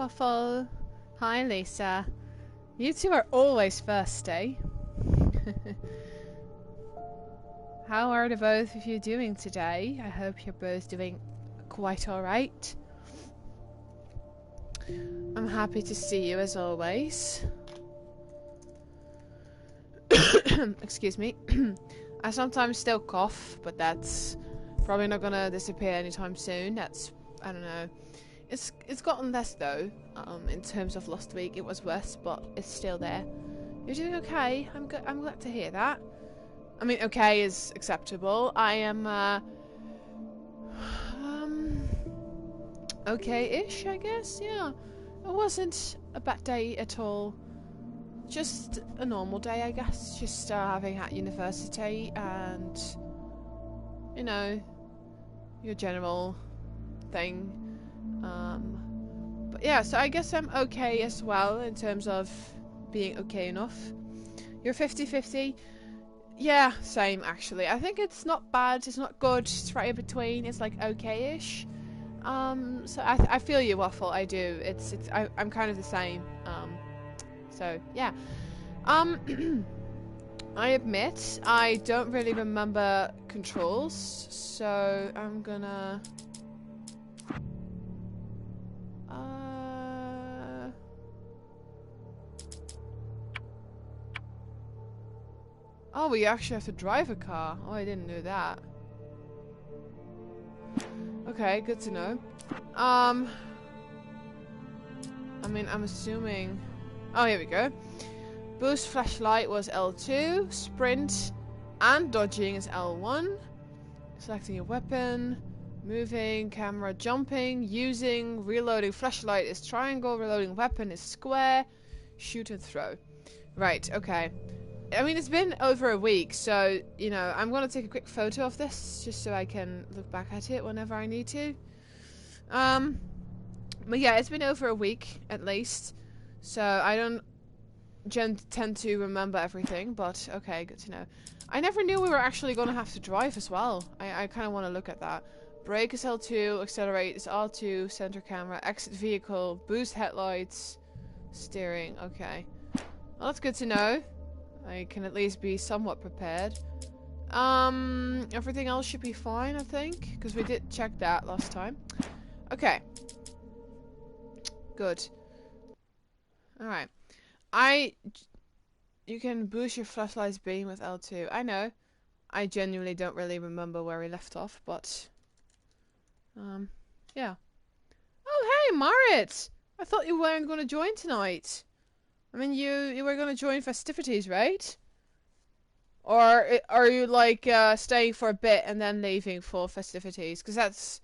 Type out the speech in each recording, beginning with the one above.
Waffle. Hi, Lisa. You two are always first, eh? How are the both of you doing today? I hope you're both doing quite alright. I'm happy to see you as always. Excuse me. I sometimes still cough, but that's probably not gonna disappear anytime soon. That's, I don't know. It's gotten less though. In terms of last week, it was worse, but it's still there. You're doing okay. I'm glad to hear that. I mean, okay is acceptable. I am okay-ish, I guess. Yeah, it wasn't a bad day at all. Just a normal day, I guess. Just having at university and, you know, your general thing. But yeah, so I guess I'm okay as well in terms of being okay enough. You're 50-50. Yeah, same actually. I think it's not bad, it's not good, it's right in between. It's like okay-ish. So I feel you, Waffle. I do. I'm kind of the same. So yeah. I admit I don't really remember controls, so I'm gonna. Oh, we actually have to drive a car. Oh, I didn't know that. Okay, good to know. I mean, I'm assuming... Oh, here we go. Boost flashlight was L2. Sprint and dodging is L1. Selecting a weapon. Moving, camera, jumping, using, reloading flashlight is triangle. Reloading weapon is square. Shoot and throw. Right, okay. I mean, it's been over a week, so, you know, I'm going to take a quick photo of this, just so I can look back at it whenever I need to. But yeah, it's been over a week, at least, so I don't tend to remember everything, but okay, good to know. I never knew we were actually going to have to drive as well. I kind of want to look at that. Brake is L2, accelerate is R2, center camera, exit vehicle, boost headlights, steering, okay. Well, that's good to know. I can at least be somewhat prepared. Everything else should be fine, I think, because we did check that last time. Okay. Good. Alright. You can boost your flashlight's beam with L2. I know. I genuinely don't really remember where we left off, but... yeah. Oh, hey, Marit! I thought you weren't going to join tonight. I mean, you were going to join festivities, right? Or are you, like, staying for a bit and then leaving for festivities? Because that's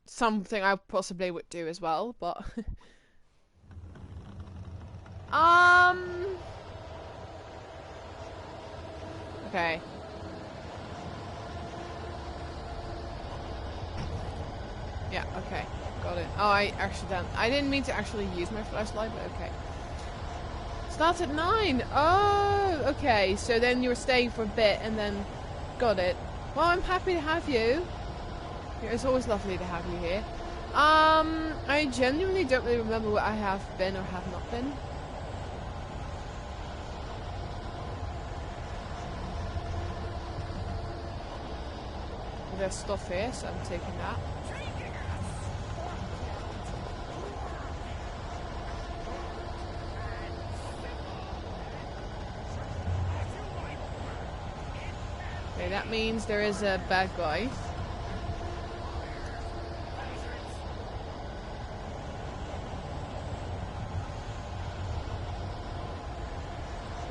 something I possibly would do as well, but... Okay. Yeah, okay. Got it. Oh, I didn't mean to actually use my flashlight, but okay. Starts at 9! Oh, okay. So then you were staying for a bit and then... Got it. Well, I'm happy to have you. It's always lovely to have you here. I genuinely don't really remember what I have been or have not been. There's stuff here, so I'm taking that. Okay, that means there is a bad guy.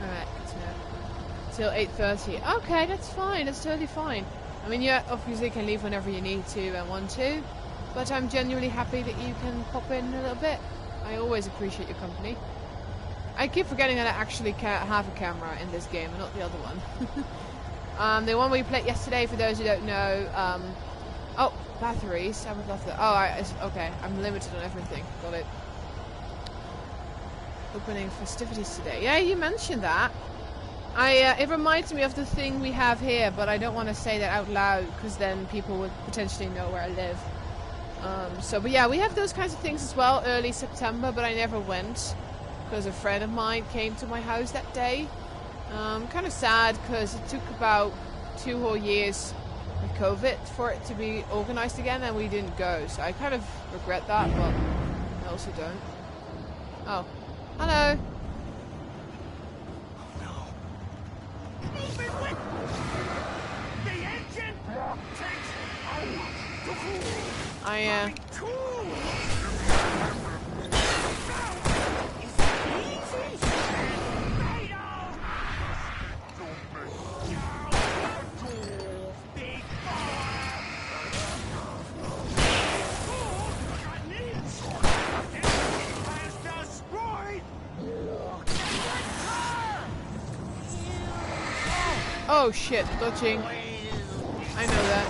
Alright, till 8:30. Okay, that's fine. That's totally fine. I mean, you obviously can leave whenever you need to and want to, but I'm genuinely happy that you can pop in a little bit. I always appreciate your company. I keep forgetting that I actually have a camera in this game and not the other one. The one we played yesterday, for those who don't know, oh, batteries. I would love that. Oh, okay, I'm limited on everything. Got it. Opening festivities today. Yeah, you mentioned that. It reminds me of the thing we have here, but I don't want to say that out loud, because then people would potentially know where I live. But yeah, we have those kinds of things as well, early September, but I never went because a friend of mine came to my house that day. Kind of sad because it took about 2 whole years with COVID for it to be organized again, and we didn't go. So I kind of regret that, but I also don't. Oh, hello. Oh no. Move it with the engine takes Oh shit, dodging. I know that.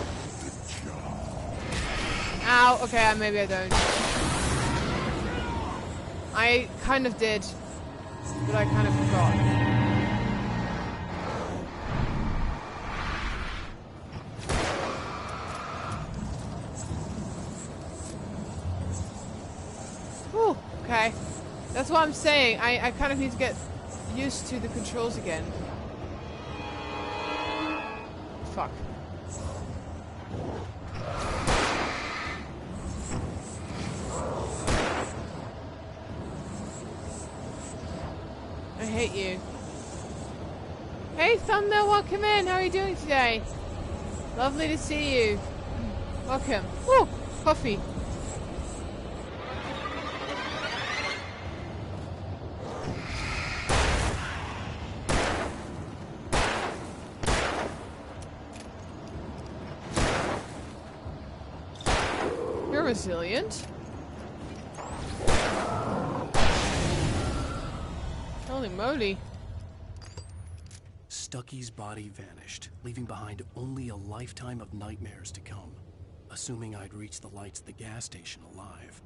Ow, okay, maybe I don't. I kind of did, but I kind of forgot. Whew, okay. That's what I'm saying. I kind of need to get used to the controls again. Fuck. I hate you. Hey Thunder, welcome in. How are you doing today? Lovely to see you. Welcome. Woo! Coffee. You're resilient. Holy moly. Stucky's body vanished, leaving behind only a lifetime of nightmares to come. Assuming I'd reach the lights at the gas station alive.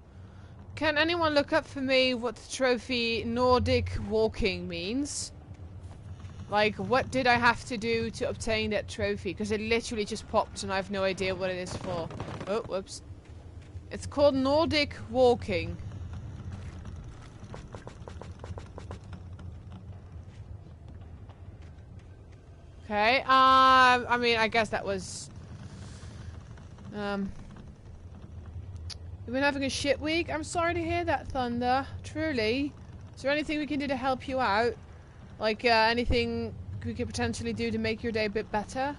Can anyone look up for me what the trophy Nordic walking means? Like, what did I have to do to obtain that trophy? Because it literally just popped and I have no idea what it is for. Oh, whoops. It's called Nordic walking. Okay, I mean, I guess that was... You've been having a shit week? I'm sorry to hear that, Thunder. Truly. Is there anything we can do to help you out? Like, anything we could potentially do to make your day a bit better?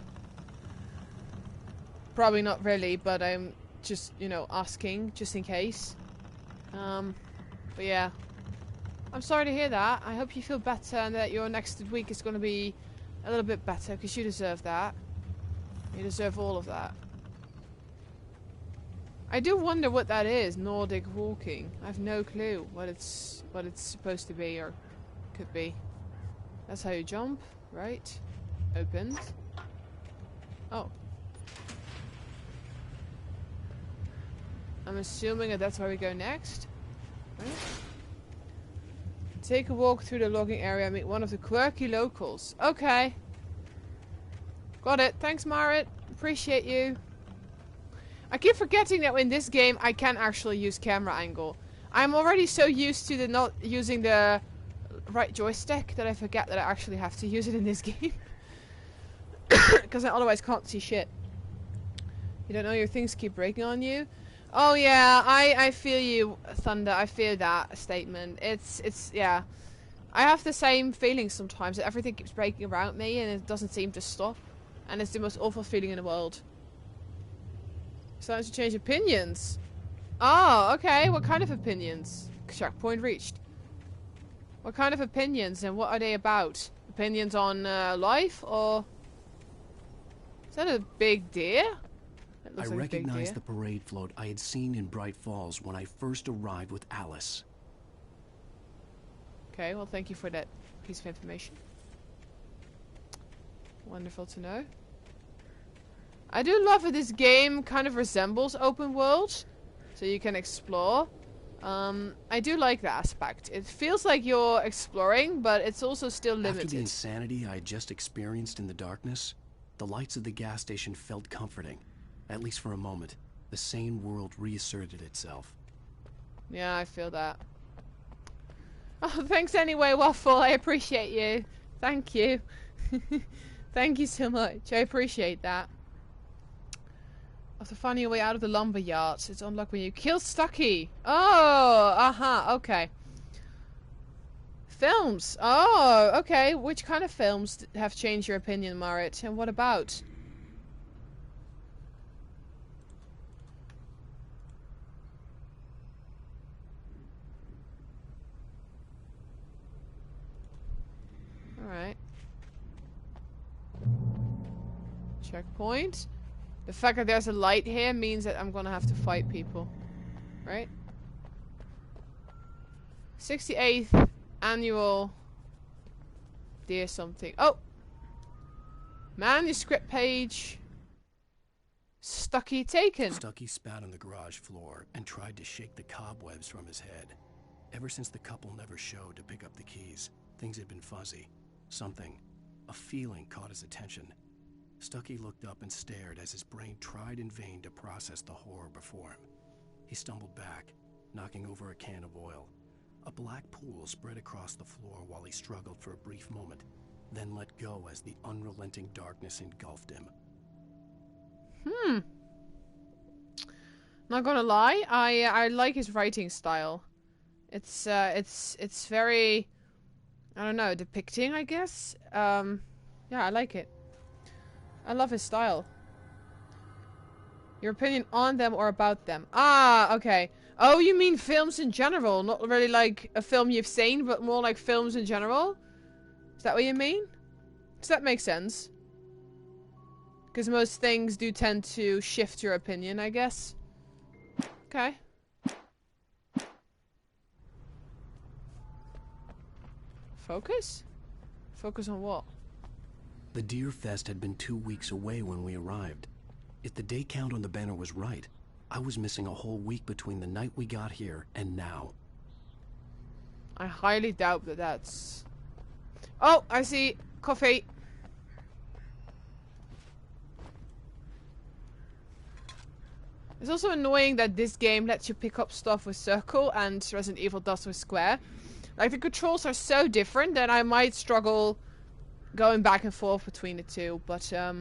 Probably not really, but I'm just, you know, asking, just in case. But yeah. I'm sorry to hear that. I hope you feel better and that your next week is going to be a little bit better, because you deserve that. You deserve all of that. I do wonder what that is, Nordic walking. I have no clue what it's supposed to be or could be. That's how you jump, right? Opened. Oh. I'm assuming that that's where we go next. Right? Take a walk through the logging area, meet one of the quirky locals. Okay. Got it. Thanks, Marit. Appreciate you. I keep forgetting that in this game I can actually use camera angle. I'm already so used to the not using the right joystick that I forget that I actually have to use it in this game. Because I otherwise can't see shit. You don't know your things keep breaking on you? Oh yeah, I feel you, Thunder. I feel that statement. It's yeah. I have the same feeling sometimes that everything keeps breaking around me and it doesn't seem to stop. And it's the most awful feeling in the world. Starting to change opinions. Oh, okay. What kind of opinions? Checkpoint reached. What kind of opinions and what are they about? Opinions on life or... Is that a big deer? I recognized the parade float I had seen in Bright Falls when I first arrived with Alice. Okay, well thank you for that piece of information. Wonderful to know. I do love that this game kind of resembles open world, so you can explore. I do like that aspect. It feels like you're exploring, but it's also still limited. After the insanity I had just experienced in the darkness, the lights of the gas station felt comforting, at least for a moment. the sane world reasserted itself. Yeah, I feel that. Oh, thanks anyway, Waffle. I appreciate you. Thank you. Thank you so much. I appreciate that. After finding your way out of the lumber yards, it's unlocked when you kill Stucky. Oh, aha, okay. Films. Oh, okay. Which kind of films have changed your opinion, Marit? And what about? Alright. Checkpoint. The fact that there's a light here means that I'm gonna have to fight people. Right? 68th annual... Dear something. Oh! Manuscript page. Stucky taken. Stucky spat on the garage floor and tried to shake the cobwebs from his head. Ever since the couple never showed to pick up the keys, things had been fuzzy. Something, a feeling caught his attention. Stucky looked up and stared as his brain tried in vain to process the horror before him. He stumbled back, knocking over a can of oil. A black pool spread across the floor while he struggled for a brief moment, then let go as the unrelenting darkness engulfed him. Not gonna lie, I like his writing style. It's very, I don't know, depicting, I guess. Yeah, I like it. I love his style. Your opinion on them or about them? Ah, okay. Oh, you mean films in general, not really like a film you've seen, but more like films in general? Is that what you mean? Does that make sense? Because most things do tend to shift your opinion, I guess. Okay. Focus? Focus on what? The Deer Fest had been 2 weeks away when we arrived. If the day count on the banner was right, I was missing a whole week between the night we got here and now. I highly doubt that that's... Oh, I see. Coffee. It's also annoying that this game lets you pick up stuff with circle and Resident Evil does with square. Like, the controls are so different that I might struggle going back and forth between the two. But, yeah,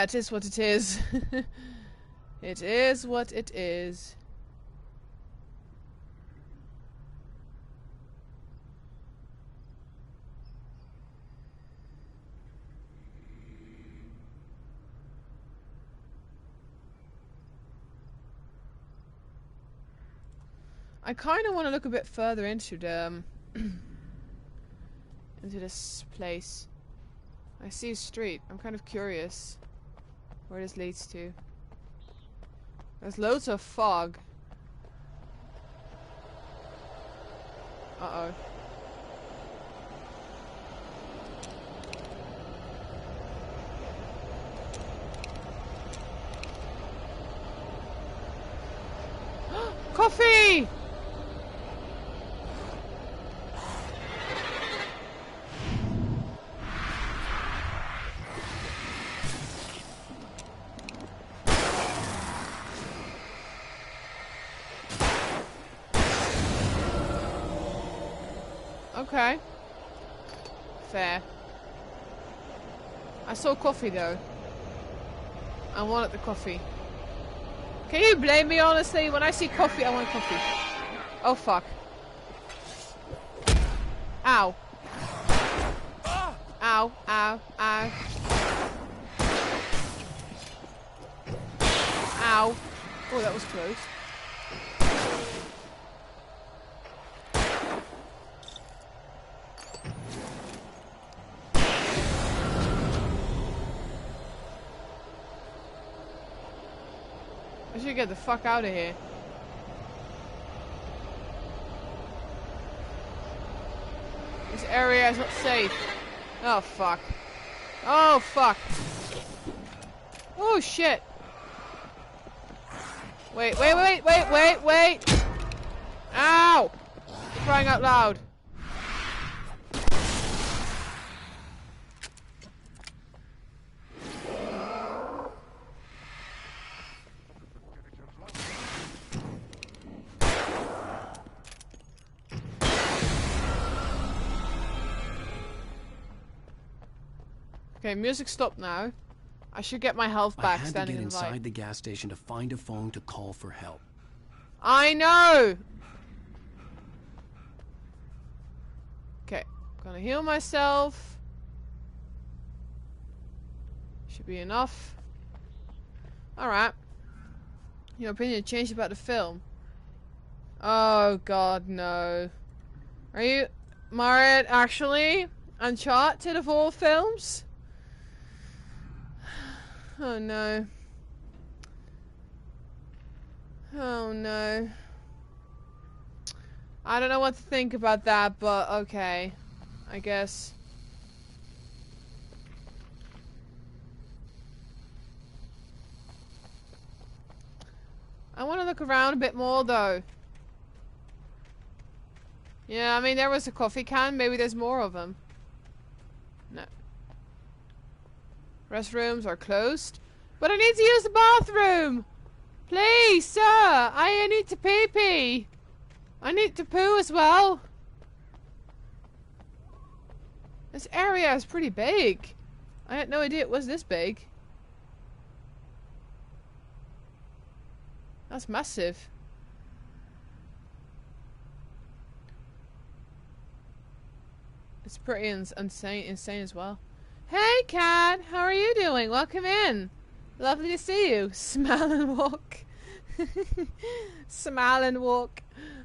it is what it is. It is what it is. I kind of want to look a bit further into the into this place. I see a street. I'm kind of curious where this leads to. There's loads of fog. Uh-oh. Coffee! Okay. Fair. I saw coffee though. I wanted the coffee. Can you blame me honestly? When I see coffee, I want coffee. Oh fuck. Ow. Ow, ow, ow. Ow. Oh, that was close. I should get the fuck out of here. This area is not safe. Oh fuck. Oh fuck. Oh shit. Wait. Ow! For crying out loud. Okay, music stopped now. I should get my health I back had to standing get in the light. inside the gas station to find a phone to call for help. I know! Okay, gonna heal myself. Should be enough. Alright. Your opinion changed about the film? Oh god, no. Are you... Marit, actually? Uncharted of all films? Oh no. Oh no. I don't know what to think about that, but okay. I guess. I want to look around a bit more though. Yeah, I mean there was a coffee can, maybe there's more of them. No. Restrooms are closed. But I need to use the bathroom! Please, sir! I need to pee-pee! I need to poo as well! This area is pretty big. I had no idea it was this big. That's massive. It's pretty insane as well. Hey, Cat! How are you doing? Welcome in. Lovely to see you. Smile and walk. Smile and walk.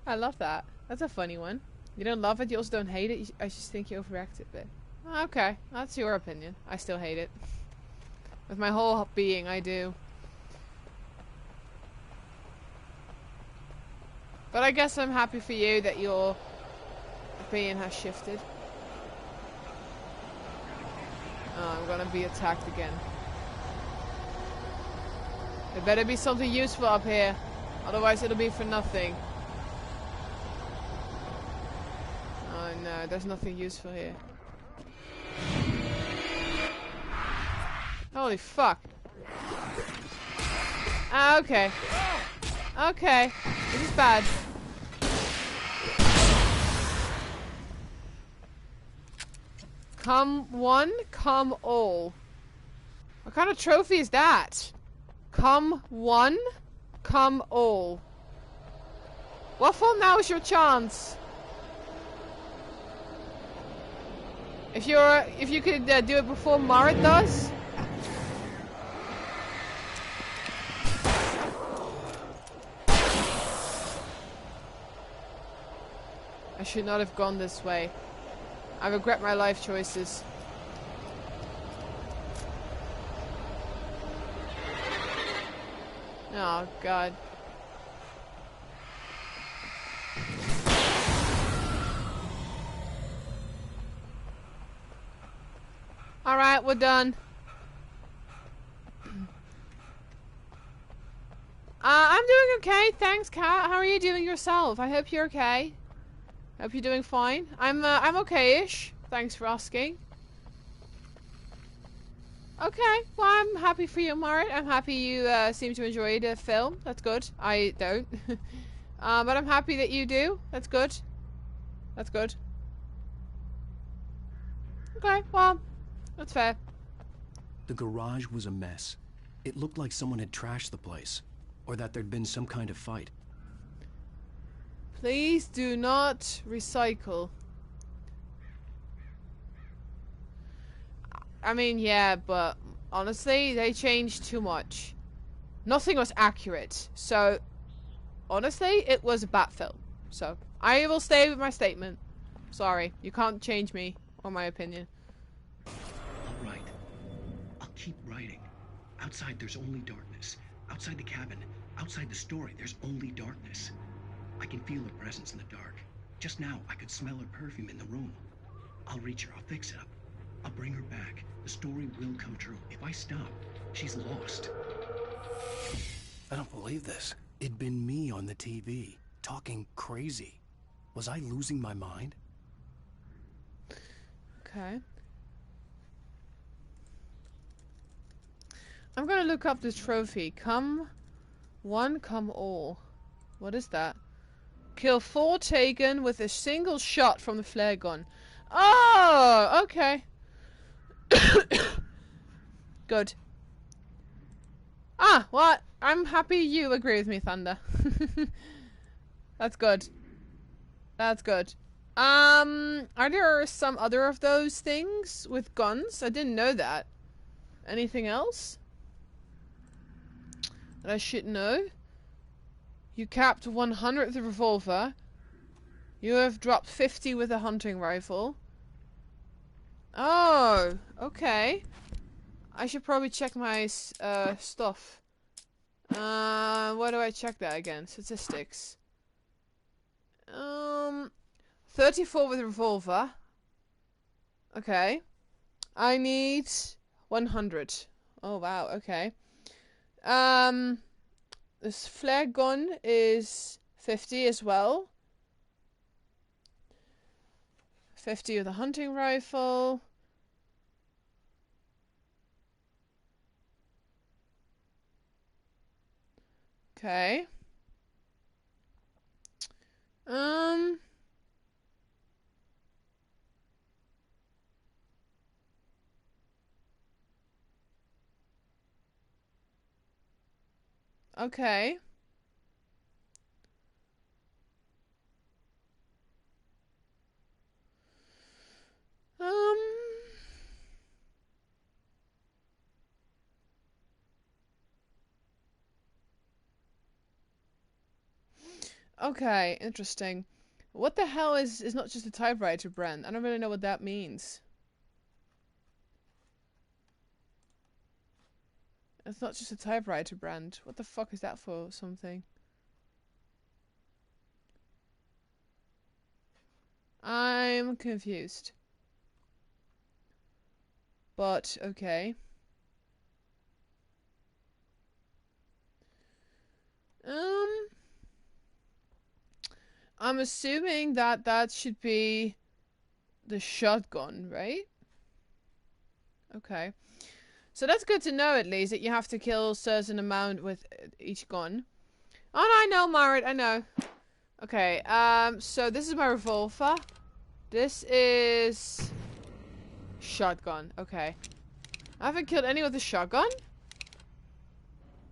I love that. That's a funny one. You don't love it, you also don't hate it. I just think you overreacted a bit. Okay, that's your opinion. I still hate it. With my whole being, I do. But I guess I'm happy for you that your opinion has shifted. Oh, I'm gonna be attacked again. There better be something useful up here. Otherwise it'll be for nothing. Oh no, there's nothing useful here. Holy fuck. Ah, okay. Okay. This is bad. Come one, come all. What kind of trophy is that? Come one, come all. Waffle, now is your chance. If you could do it before Marit does. I should not have gone this way. I regret my life choices. Oh, God. Alright, we're done. I'm doing okay, thanks, Kat. How are you doing yourself? I hope you're okay. Hope you're doing fine. I'm okay-ish. Thanks for asking. Okay, well, I'm happy for you, Marit. I'm happy you seem to enjoy the film. That's good. I don't. But I'm happy that you do. That's good. That's good. Okay, well, that's fair. The garage was a mess. It looked like someone had trashed the place, or that there'd been some kind of fight. Please do not recycle. I mean, yeah, but honestly, they changed too much. Nothing was accurate. So, honestly, it was a bad film. So, I will stay with my statement. Sorry, you can't change me or my opinion. I'll write. I'll keep writing. Outside, there's only darkness. Outside the cabin, outside the story, there's only darkness. I can feel her presence in the dark. Just now, I could smell her perfume in the room. I'll reach her. I'll fix it up. I'll bring her back. The story will come true. If I stop, she's lost. I don't believe this. It'd been me on the TV, talking crazy. Was I losing my mind? Okay. I'm gonna look up this trophy. Come one, come all. What is that? Kill 4 taken with a single shot from the flare gun. Oh, okay. Good. Ah, what? I'm happy you agree with me, Thunder. That's good. That's good. Are there some other of those things with guns? I didn't know that. Anything else that I should know? You capped 100 with a revolver. You have dropped 50 with a hunting rifle. Oh, okay. I should probably check my stuff. Where do I check that again? Statistics. 34 with a revolver. Okay. I need 100. Oh wow, okay. This flare gun is 50 as well. 50 with a hunting rifle. Okay. Okay. Okay, interesting. What the hell is not just a typewriter brand? I don't really know what that means. It's not just a typewriter brand. What the fuck is that for something? I'm confused. But, okay. I'm assuming that that should be the shotgun, right? Okay. So that's good to know, at least, that you have to kill a certain amount with each gun. Oh, no, I know, Marit, I know. Okay, so this is my revolver. This is... shotgun, okay. I haven't killed any with the shotgun?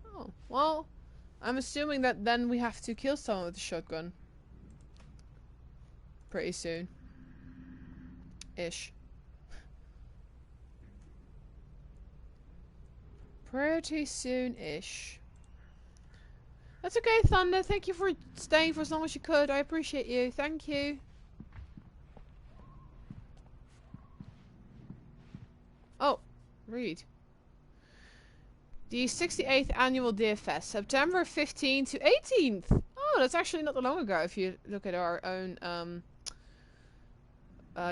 Oh, well, I'm assuming that then we have to kill someone with the shotgun. Pretty soon. Ish. Pretty soon-ish. That's okay, Thunder. Thank you for staying for as long as you could. I appreciate you. Thank you. Oh, read. The 68th Annual Deer Fest, September 15th to 18th. Oh, that's actually not that long ago if you look at our own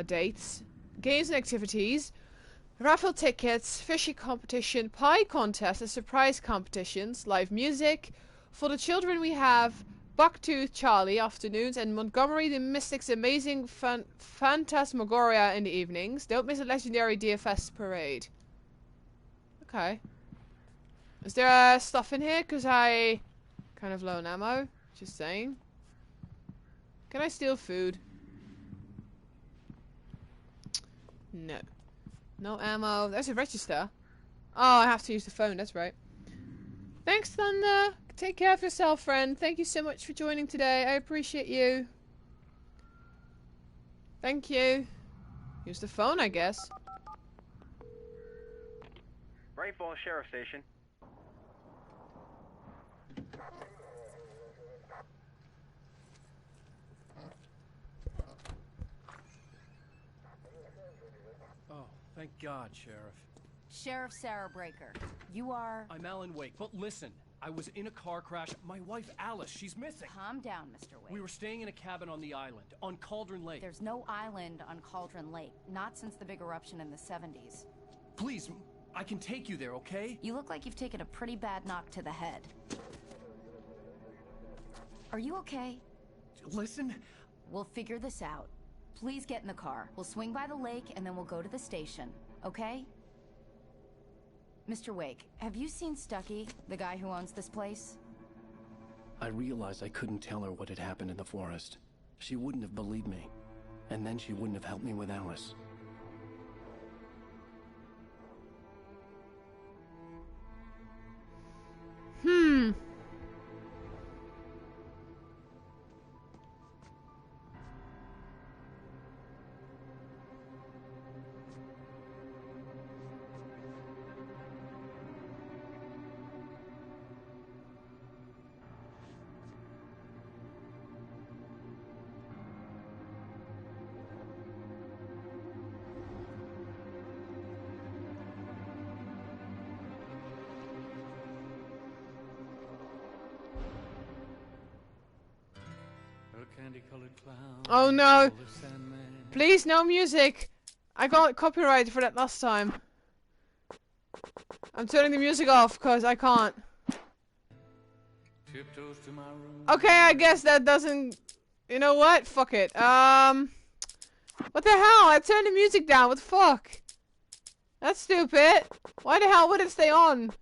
dates. Games and activities. Raffle tickets, fishing competition, pie contest, and surprise competitions, live music. For the children we have Bucktooth Charlie afternoons and Montgomery the Mystic's Amazing Phantasmagoria in the evenings. Don't miss a legendary DFS parade. Okay. Is there stuff in here? Because I kind of low on ammo. Just saying. Can I steal food? No. No ammo. There's a register. Oh, I have to use the phone. That's right. Thanks, Thunder. Take care of yourself, friend. Thank you so much for joining today. I appreciate you. Thank you. Use the phone, I guess. Bright Falls Sheriff Station. Oh, thank God, Sheriff. Sheriff Sarah Breaker. You are... I'm Alan Wake, but listen. I was in a car crash. My wife, Alice, she's missing. Calm down, Mr. Wake. We were staying in a cabin on the island, on Cauldron Lake. There's no island on Cauldron Lake. Not since the big eruption in the 70s. Please, I can take you there, okay? You look like you've taken a pretty bad knock to the head. Are you okay? Listen. We'll figure this out. Please get in the car. We'll swing by the lake and then we'll go to the station. Okay? Mr. Wake, have you seen Stucky, the guy who owns this place? I realized I couldn't tell her what had happened in the forest. She wouldn't have believed me. And then she wouldn't have helped me with Alice. Oh no! Please, no music! I got copyrighted for that last time. I'm turning the music off because I can't. Okay, I guess that doesn't... You know what? Fuck it. What the hell? I turned the music down. What the fuck? That's stupid. Why the hell would it stay on?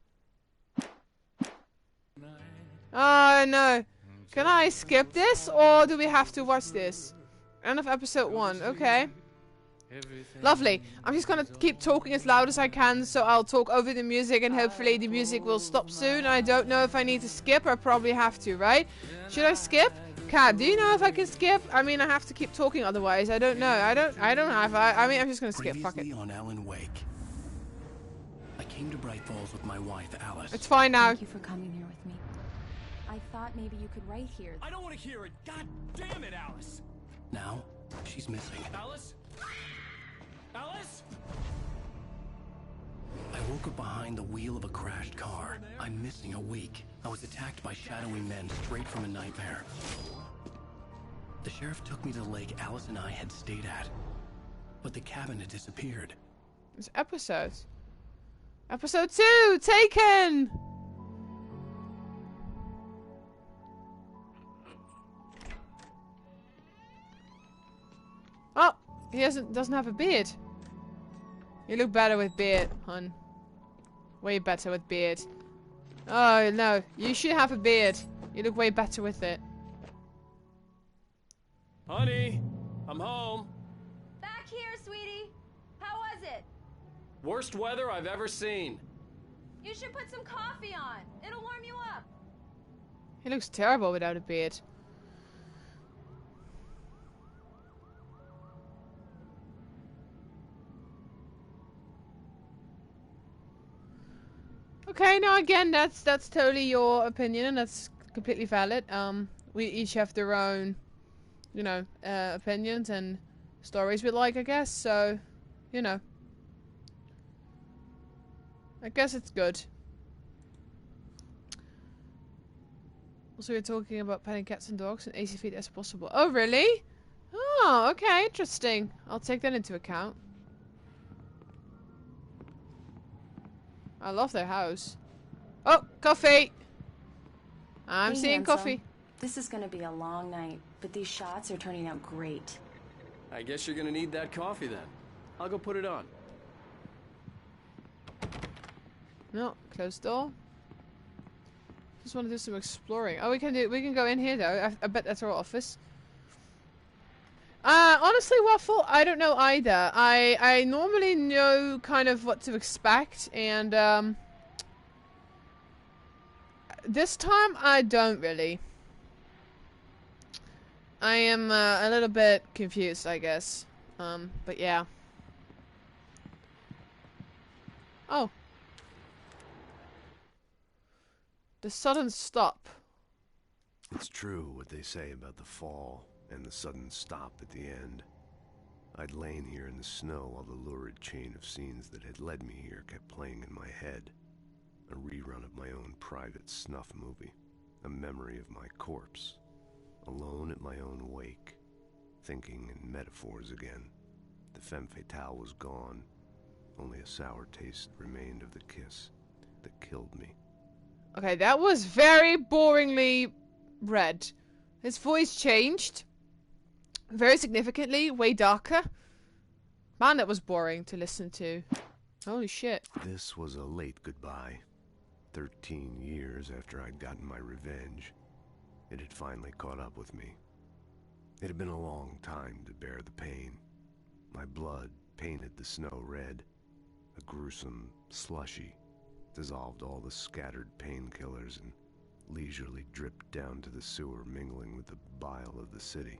Oh no. Can I skip this or do we have to watch this? End of episode 1. Okay. Lovely. I'm just gonna keep talking as loud as I can, so I'll talk over the music and hopefully the music will stop soon. I don't know if I need to skip. I probably have to, right? Should I skip? Kat, do you know if I can skip? I mean, I have to keep talking otherwise. I don't know. I don't have. I mean, I'm just gonna skip. Fuck it. Previously on Alan Wake. I came to Bright Falls with my wife, Alice. It's fine now. Thank you for coming here with me. I thought maybe you could write here. I don't want to hear it. God damn it, Alice. Now, she's missing. Alice? Alice? I woke up behind the wheel of a crashed car. I'm missing a week. I was attacked by shadowy men straight from a nightmare. The sheriff took me to the lake Alice and I had stayed at. But the cabin had disappeared. It's episodes. Episode 2! Taken! Oh! He doesn't have a beard. You look better with beard, hun. Way better with beard. Oh, no. You should have a beard. You look way better with it. Honey, I'm home. Back here, sweetie. How was it? Worst weather I've ever seen. You should put some coffee on. It'll warm you up. He looks terrible without a beard. Okay, now again, that's totally your opinion, and that's completely valid. We each have their own, you know, opinions and stories we like, I guess. So, you know, I guess it's good. Also, we're talking about petting cats and dogs and AC feet as possible. Oh, really? Oh, okay, interesting. I'll take that into account. I love their house. Oh, coffee! I'm Hey, seeing handsome. coffee. This is gonna be a long night, but these shots are turning out great. I guess you're gonna need that coffee then. I'll go put it on. No, closed door. Just want to do some exploring. Oh, we can go in here though. I bet that's our office. Honestly, Waffle, I don't know either. I normally know kind of what to expect, and this time I don't really. I am a little bit confused, I guess. But yeah. Oh. The sudden stop. It's true what they say about the fall and the sudden stop at the end. I'd lain here in the snow while the lurid chain of scenes that had led me here kept playing in my head. A rerun of my own private snuff movie. A memory of my corpse. Alone at my own wake. Thinking in metaphors again. The femme fatale was gone. Only a sour taste remained of the kiss that killed me. Okay, that was very boringly read. His voice changed. Very significantly, way darker. Man, that was boring to listen to. Holy shit. This was a late goodbye. 13 years after I'd gotten my revenge, it had finally caught up with me. It had been a long time to bear the pain. My blood painted the snow red. A gruesome slushy dissolved all the scattered painkillers and leisurely dripped down to the sewer, mingling with the bile of the city,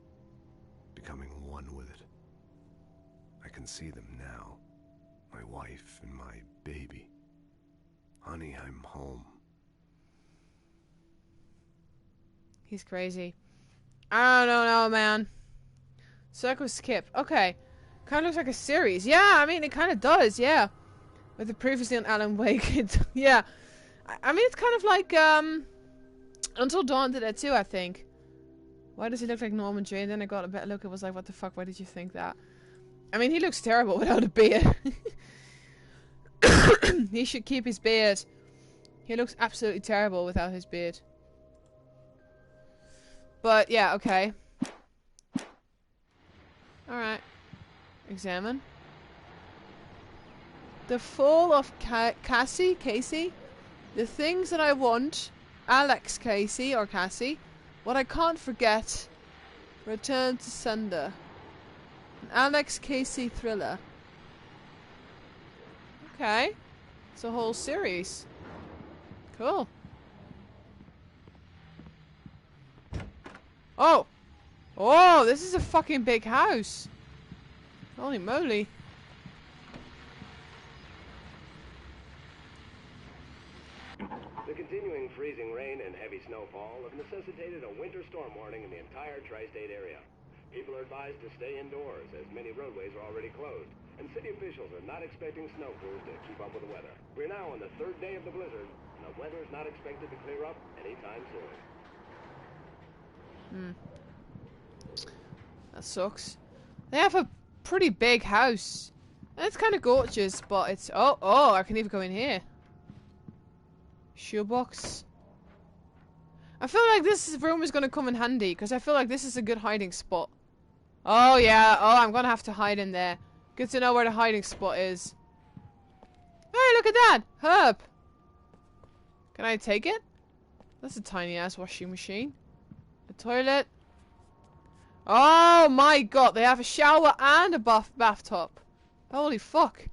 becoming one with it. I can see them now, my wife and my baby. Honey, I'm home. He's crazy. I don't know, man. Circle skip. Okay. Kind of looks like a series. Yeah, I mean, it kind of does, yeah. With the previously on Alan Wake. Yeah. I mean, it's kind of like, Until Dawn did that too, I think. Why does he look like Norman Jane? Then I got a better look. It was like, what the fuck? Why did you think that? I mean, he looks terrible without a beard. He should keep his beard. He looks absolutely terrible without his beard. But, yeah, okay. Alright. Examine. The fall of Casey? The things that I want. Alex Casey, or Cassie. What I can't forget. Return to sender. An Alex Casey thriller. Okay. It's a whole series. Cool. Oh! Oh, this is a fucking big house. Holy moly. The continuing freezing rain and heavy snowfall have necessitated a winter storm warning in the entire tri-state area. People are advised to stay indoors as many roadways are already closed, and city officials are not expecting snow crews to keep up with the weather. We're now on the third day of the blizzard, and the weather is not expected to clear up anytime soon. That sucks. They have a pretty big house. And it's kind of gorgeous, but it's... Oh, I can even go in here. Shoebox. I feel like this room is going to come in handy, because I feel like this is a good hiding spot. Oh, yeah. Oh, I'm going to have to hide in there. Good to know where the hiding spot is. Hey, look at that! Herb! Can I take it? That's a tiny-ass washing machine. A toilet. Oh my god, they have a shower and a bathtub. Holy fuck.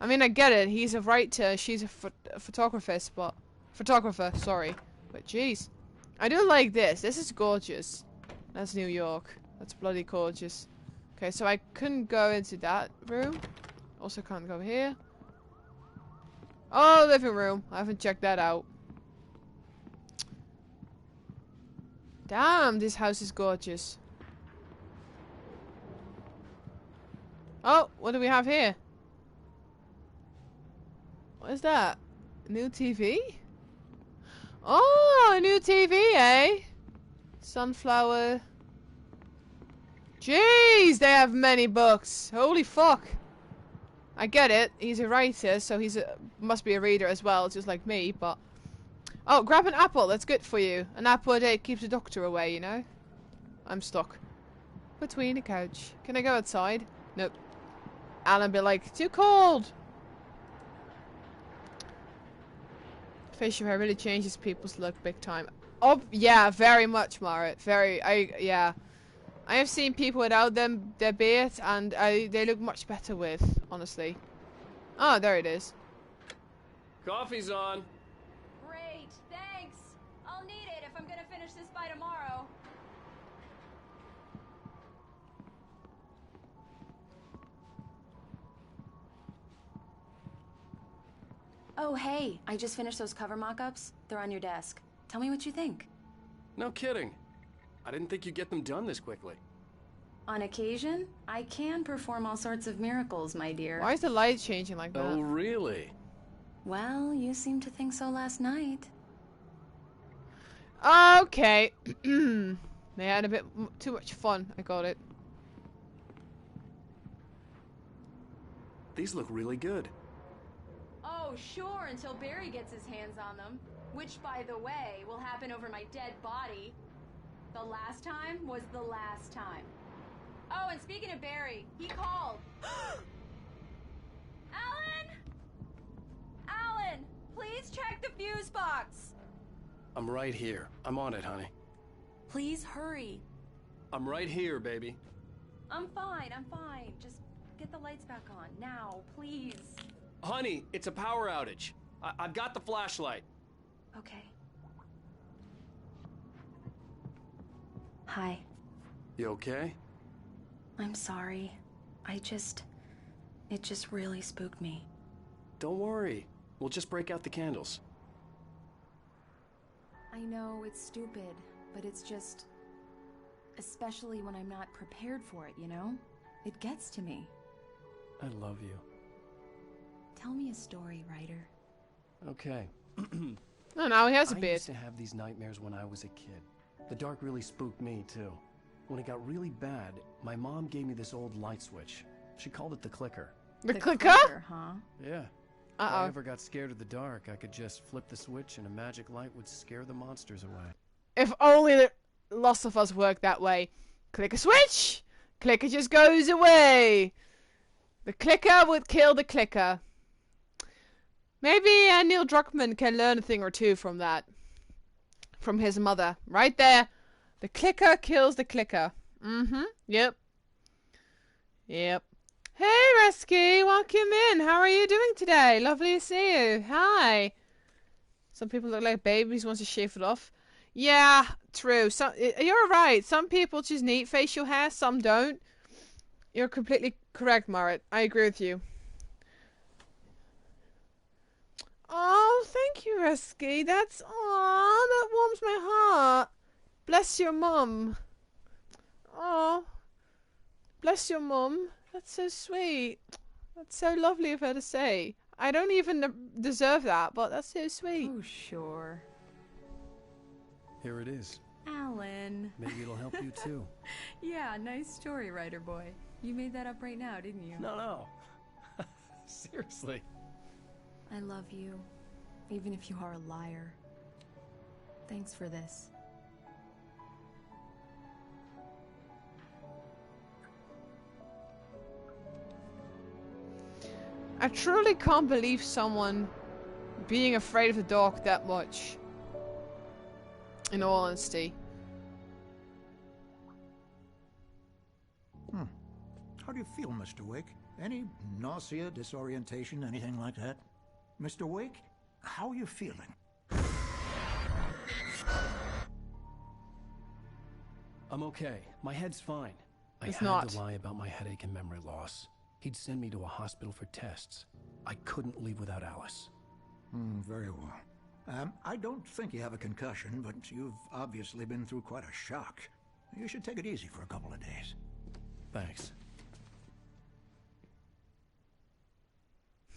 I mean, I get it. He's a writer, she's a photographer, sorry. But jeez. I do like this. This is gorgeous. That's New York. That's bloody gorgeous. Okay, so I couldn't go into that room. Also can't go here. Oh, living room. I haven't checked that out. Damn, this house is gorgeous. Oh, what do we have here? What is that? New TV? Oh, a new TV, eh? Sunflower. Jeez, they have many books. Holy fuck. I get it. He's a writer, so he's must be a reader as well, just like me, but... Oh, grab an apple. That's good for you. An apple a day keeps the doctor away, you know? I'm stuck between a couch. Can I go outside? Nope. Alan be like, too cold. Facial hair really changes people's look big time. Oh, yeah, very much, Marit. Yeah. I have seen people without their beards, and they look much better with, honestly. Oh, there it is. Coffee's on. Great, thanks. I'll need it if I'm gonna finish this by tomorrow. Oh, hey, I just finished those cover mock-ups. They're on your desk. Tell me what you think. No kidding. I didn't think you'd get them done this quickly. On occasion, I can perform all sorts of miracles, my dear. Why is the light changing like that? Oh, really? Well, you seemed to think so last night. Okay. They had a bit too much fun. I got it. These look really good. Oh, sure, until Barry gets his hands on them. Which, by the way, will happen over my dead body. The last time was the last time. Oh, and speaking of Barry, he called. Alan! Alan, please check the fuse box. I'm right here. I'm on it, honey. Please hurry. I'm right here, baby. I'm fine. Just get the lights back on. Now, please. Honey, it's a power outage. I've got the flashlight. Okay. Hi. You okay? I'm sorry. It just really spooked me. Don't worry. We'll just break out the candles. I know it's stupid, but it's just... Especially when I'm not prepared for it, you know? It gets to me. I love you. Tell me a story, writer. Okay. Oh, now he has a I beard. used to have these nightmares when I was a kid. The dark really spooked me, too. When it got really bad, my mom gave me this old light switch. She called it the clicker. The clicker? Huh? Yeah. If I ever got scared of the dark, I could just flip the switch and a magic light would scare the monsters away. If only the Lost of Us worked that way. Click a switch, clicker just goes away. The clicker would kill the clicker. Maybe Neil Druckmann can learn a thing or two from that. From his mother. Right there. The clicker kills the clicker. Mm-hmm. Yep. Yep. Hey, Rescue. Welcome in. How are you doing today? Lovely to see you. Hi. Some people look like babies once you shave it off. Yeah, true. You're right. Some people just need facial hair. Some don't. You're completely correct, Marit. I agree with you. Oh, thank you, Rescue. That warms my heart. Bless your mum. Oh, bless your mum. That's so sweet. That's so lovely of her to say. I don't even deserve that, but that's so sweet. Oh, sure. Here it is. Alan. Maybe it'll help you too. Yeah, nice story, writer boy. You made that up right now, didn't you? No. Seriously. I love you, even if you are a liar. Thanks for this. I truly can't believe someone being afraid of the dark that much. In all honesty. How do you feel, Mr. Wake? Any nausea, disorientation, anything like that? Mr. Wake, how are you feeling? I'm okay. My head's fine. I had to lie about my headache and memory loss. He'd send me to a hospital for tests. I couldn't leave without Alice. Very well. I don't think you have a concussion, but you've obviously been through quite a shock. You should take it easy for a couple of days. Thanks.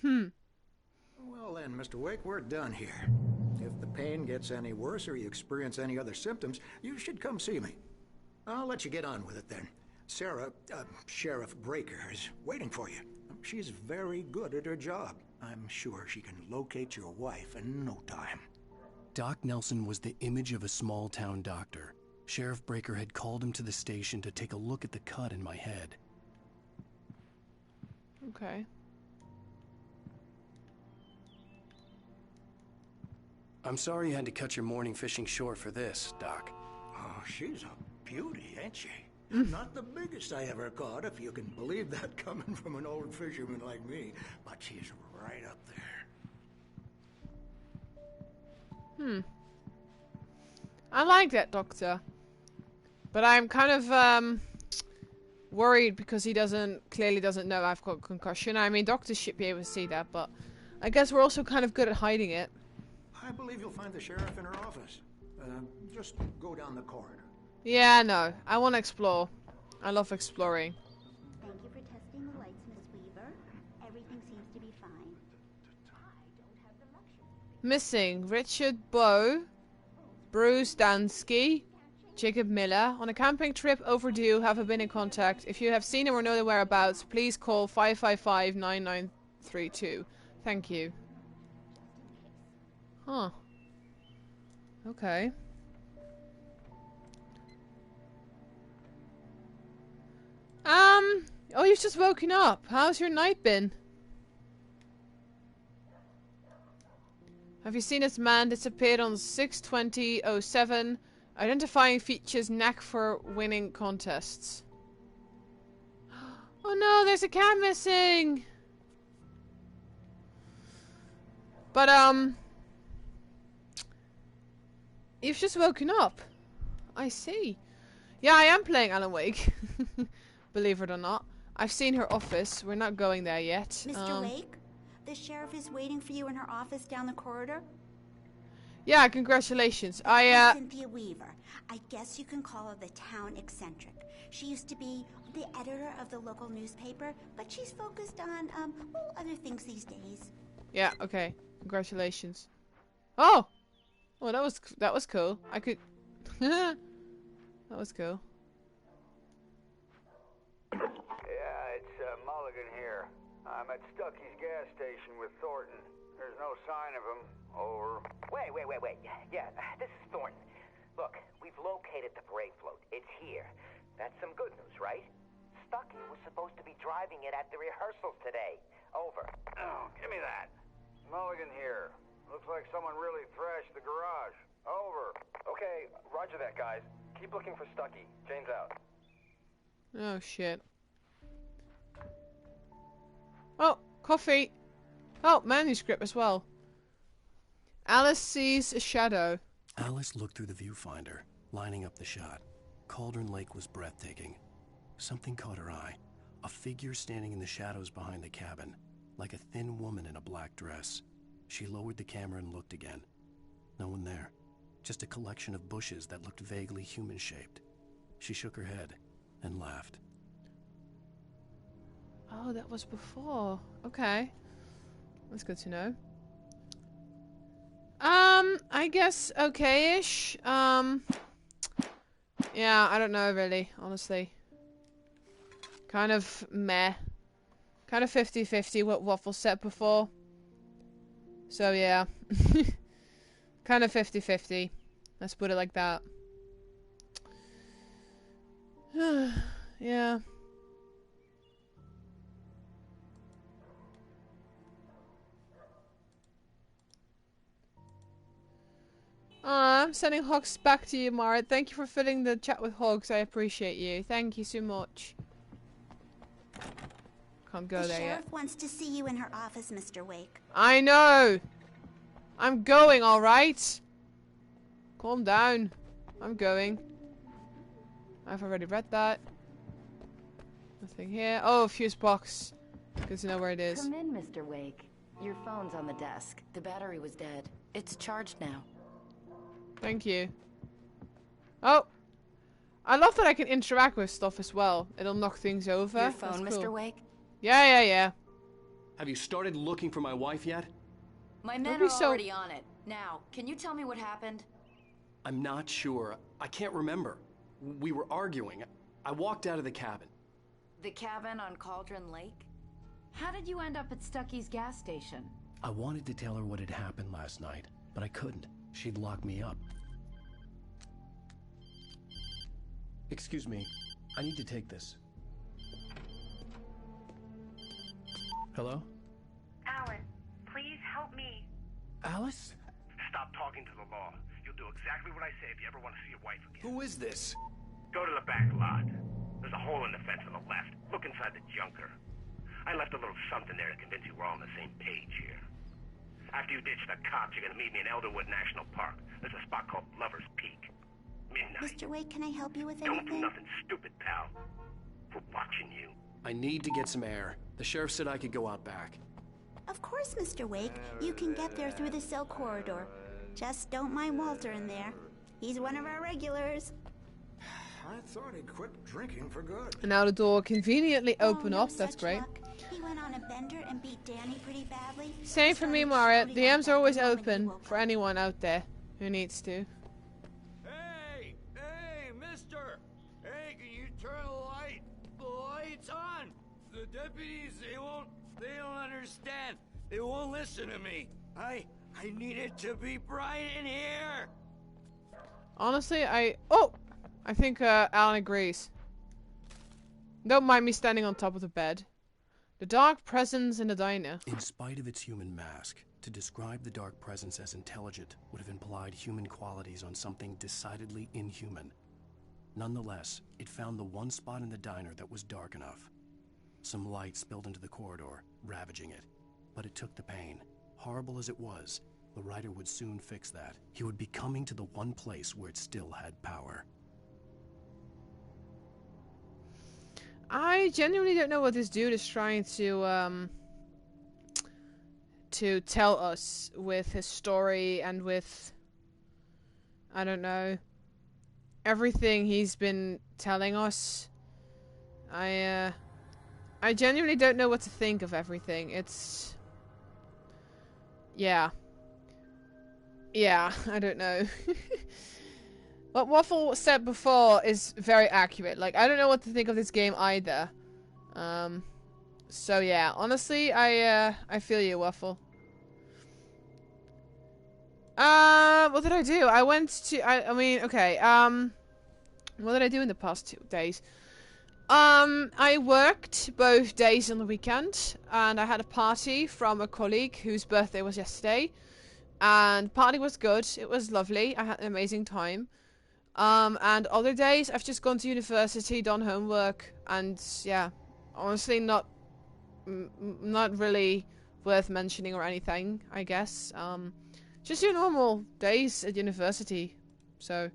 Well then, Mr. Wake, we're done here. If the pain gets any worse or you experience any other symptoms, you should come see me. I'll let you get on with it then. Sarah, Sheriff Breaker, is waiting for you. She's very good at her job. I'm sure she can locate your wife in no time. Doc Nelson was the image of a small-town doctor. Sheriff Breaker had called him to the station to take a look at the cut in my head. Okay. I'm sorry you had to cut your morning fishing short for this, Doc. Oh, she's a beauty, ain't she? Not the biggest I ever caught, if you can believe that coming from an old fisherman like me. But she's right up there. I like that doctor. But I'm kind of worried because he clearly doesn't know I've got concussion. I mean, doctors should be able to see that, but I guess we're also kind of good at hiding it. I believe you'll find the sheriff in her office. Just go down the corridor. Yeah, no. I want to explore. I love exploring. Thank you for testing the lights, Miss Weaver. Everything seems to be fine. Missing Richard Bowe, Bruce Dansky, Jacob Miller. On a camping trip overdue, haven't been in contact. If you have seen him or know the whereabouts, please call 555-9932. Thank you. Huh. Okay. Oh, you've just woken up. How's your night been? Have you seen this man disappeared on 6/20/07? Identifying features knack for winning contests. Oh no, there's a cat missing! But, you've just woken up. I see. Yeah, I am playing Alan Wake. Believe it or not. I've seen her office. We're not going there yet. Mr. Wake, the sheriff is waiting for you in her office down the corridor. Yeah, congratulations. Cynthia Weaver. I guess you can call her the town eccentric. She used to be the editor of the local newspaper, but she's focused on, other things these days. Yeah, okay. Congratulations. Oh! Oh, that was cool. I could... That was cool. Yeah, it's Mulligan here. I'm at Stucky's gas station with Thornton. There's no sign of him. Over. Wait. Yeah, this is Thornton. Look, we've located the parade float. It's here. That's some good news, right? Stucky was supposed to be driving it at the rehearsals today. Over. Oh, give me that. Mulligan here. Looks like someone really thrashed the garage. Over. Okay, roger that, guys. Keep looking for Stucky. Jane's out. Oh, shit. Oh, coffee. Oh, manuscript as well. Alice sees a shadow. Alice looked through the viewfinder, lining up the shot. Cauldron Lake was breathtaking. Something caught her eye. A figure standing in the shadows behind the cabin, like a thin woman in a black dress. She lowered the camera and looked again. No one there. Just a collection of bushes that looked vaguely human-shaped. She shook her head and laughed. Oh, that was before. Okay. That's good to know. I guess okay-ish. Yeah, I don't know really, honestly. Kind of meh. Kind of 50-50 what Waffle said before. So yeah. Kind of 50-50. Let's put it like that. Yeah. I'm sending hugs back to you, Mara. Thank you for filling the chat with hugs. I appreciate you. Thank you so much. Can't go the there sheriff yet. wants to see you in her office, Mr. Wake. I know! I'm going, alright? Calm down. I'm going. I've already read that. Nothing here. Oh, fuse box. Good to know where it is. Come in, Mr. Wake. Your phone's on the desk. The battery was dead. It's charged now. Thank you. Oh! I love that I can interact with stuff as well. It'll knock things over. Your phone, That's cool. Mr. Wake? Yeah. Have you started looking for my wife yet? My men be are so- already on it. Now, can you tell me what happened? I'm not sure. I can't remember. We were arguing. I walked out of the cabin. The cabin on Cauldron Lake? How did you end up at Stucky's gas station? I wanted to tell her what had happened last night, but I couldn't. She'd lock me up. Excuse me. I need to take this. Hello? Alan, please help me. Alice? Stop talking to the law. You'll do exactly what I say if you ever want to see your wife again. Who is this? Go to the back lot. There's a hole in the fence on the left. Look inside the junker. I left a little something there to convince you we're all on the same page here. After you ditch the cops, you're gonna meet me in Elderwood National Park. There's a spot called Lover's Peak. Midnight. Mr. Wake, can I help you with Don't do anything? nothing stupid, pal. We're watching you. I need to get some air. The sheriff said I could go out back. Of course, Mr. Wake. You can get there through the cell corridor. Just don't mind Walter in there. He's one of our regulars. I thought he'd quit drinking for good. And now the door conveniently open Oh, up. That's such great. luck. He went on a bender and beat Danny pretty badly. Same for me, Maria. DMs are always open for anyone out there who needs to. Hey, mister! Hey, can you turn the light? The light's on! The deputies, they don't understand. They won't listen to me. I need it to be bright in here! Honestly, I think Alan agrees. Don't mind me standing on top of the bed. The dark presence in the diner. In spite of its human mask, to describe the dark presence as intelligent would have implied human qualities on something decidedly inhuman. Nonetheless, it found the one spot in the diner that was dark enough. Some light spilled into the corridor, ravaging it. But it took the pain. Horrible as it was, the writer would soon fix that. He would be coming to the one place where it still had power. I genuinely don't know what this dude is trying to tell us with his story and with, I don't know, everything he's been telling us. I genuinely don't know what to think of everything. It's... Yeah, I don't know. What Waffle said before is very accurate. Like, I don't know what to think of this game either. So yeah, honestly, I feel you, Waffle. What did I do? I went to, I mean, okay, what did I do in the past 2 days? I worked both days on the weekend, and I had a party from a colleague whose birthday was yesterday, and party was good. It was lovely. I had an amazing time. And other days I've just gone to university, done homework, and yeah, honestly not really worth mentioning or anything, I guess. Just your normal days at university. So,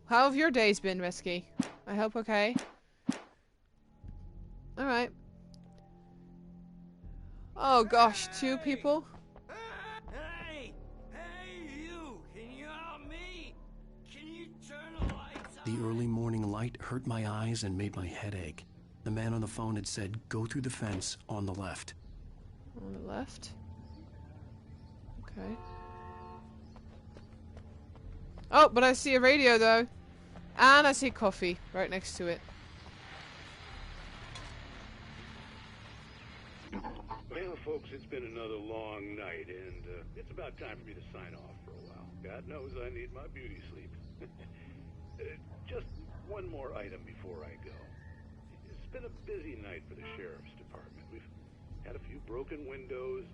how have your days been, Risky? I hope okay. Alright. Oh gosh, 2 people? Hey! Hey, you! Can you help me? Can you turn the lights on? The early morning light hurt my eyes and made my head ache. The man on the phone had said, go through the fence on the left. On the left? Okay. Oh, but I see a radio though. And I see coffee right next to it. Well, folks, it's been another long night, and it's about time for me to sign off for a while. God knows I need my beauty sleep. Just one more item before I go. It's been a busy night for the Sheriff's Department. We've had a few broken windows,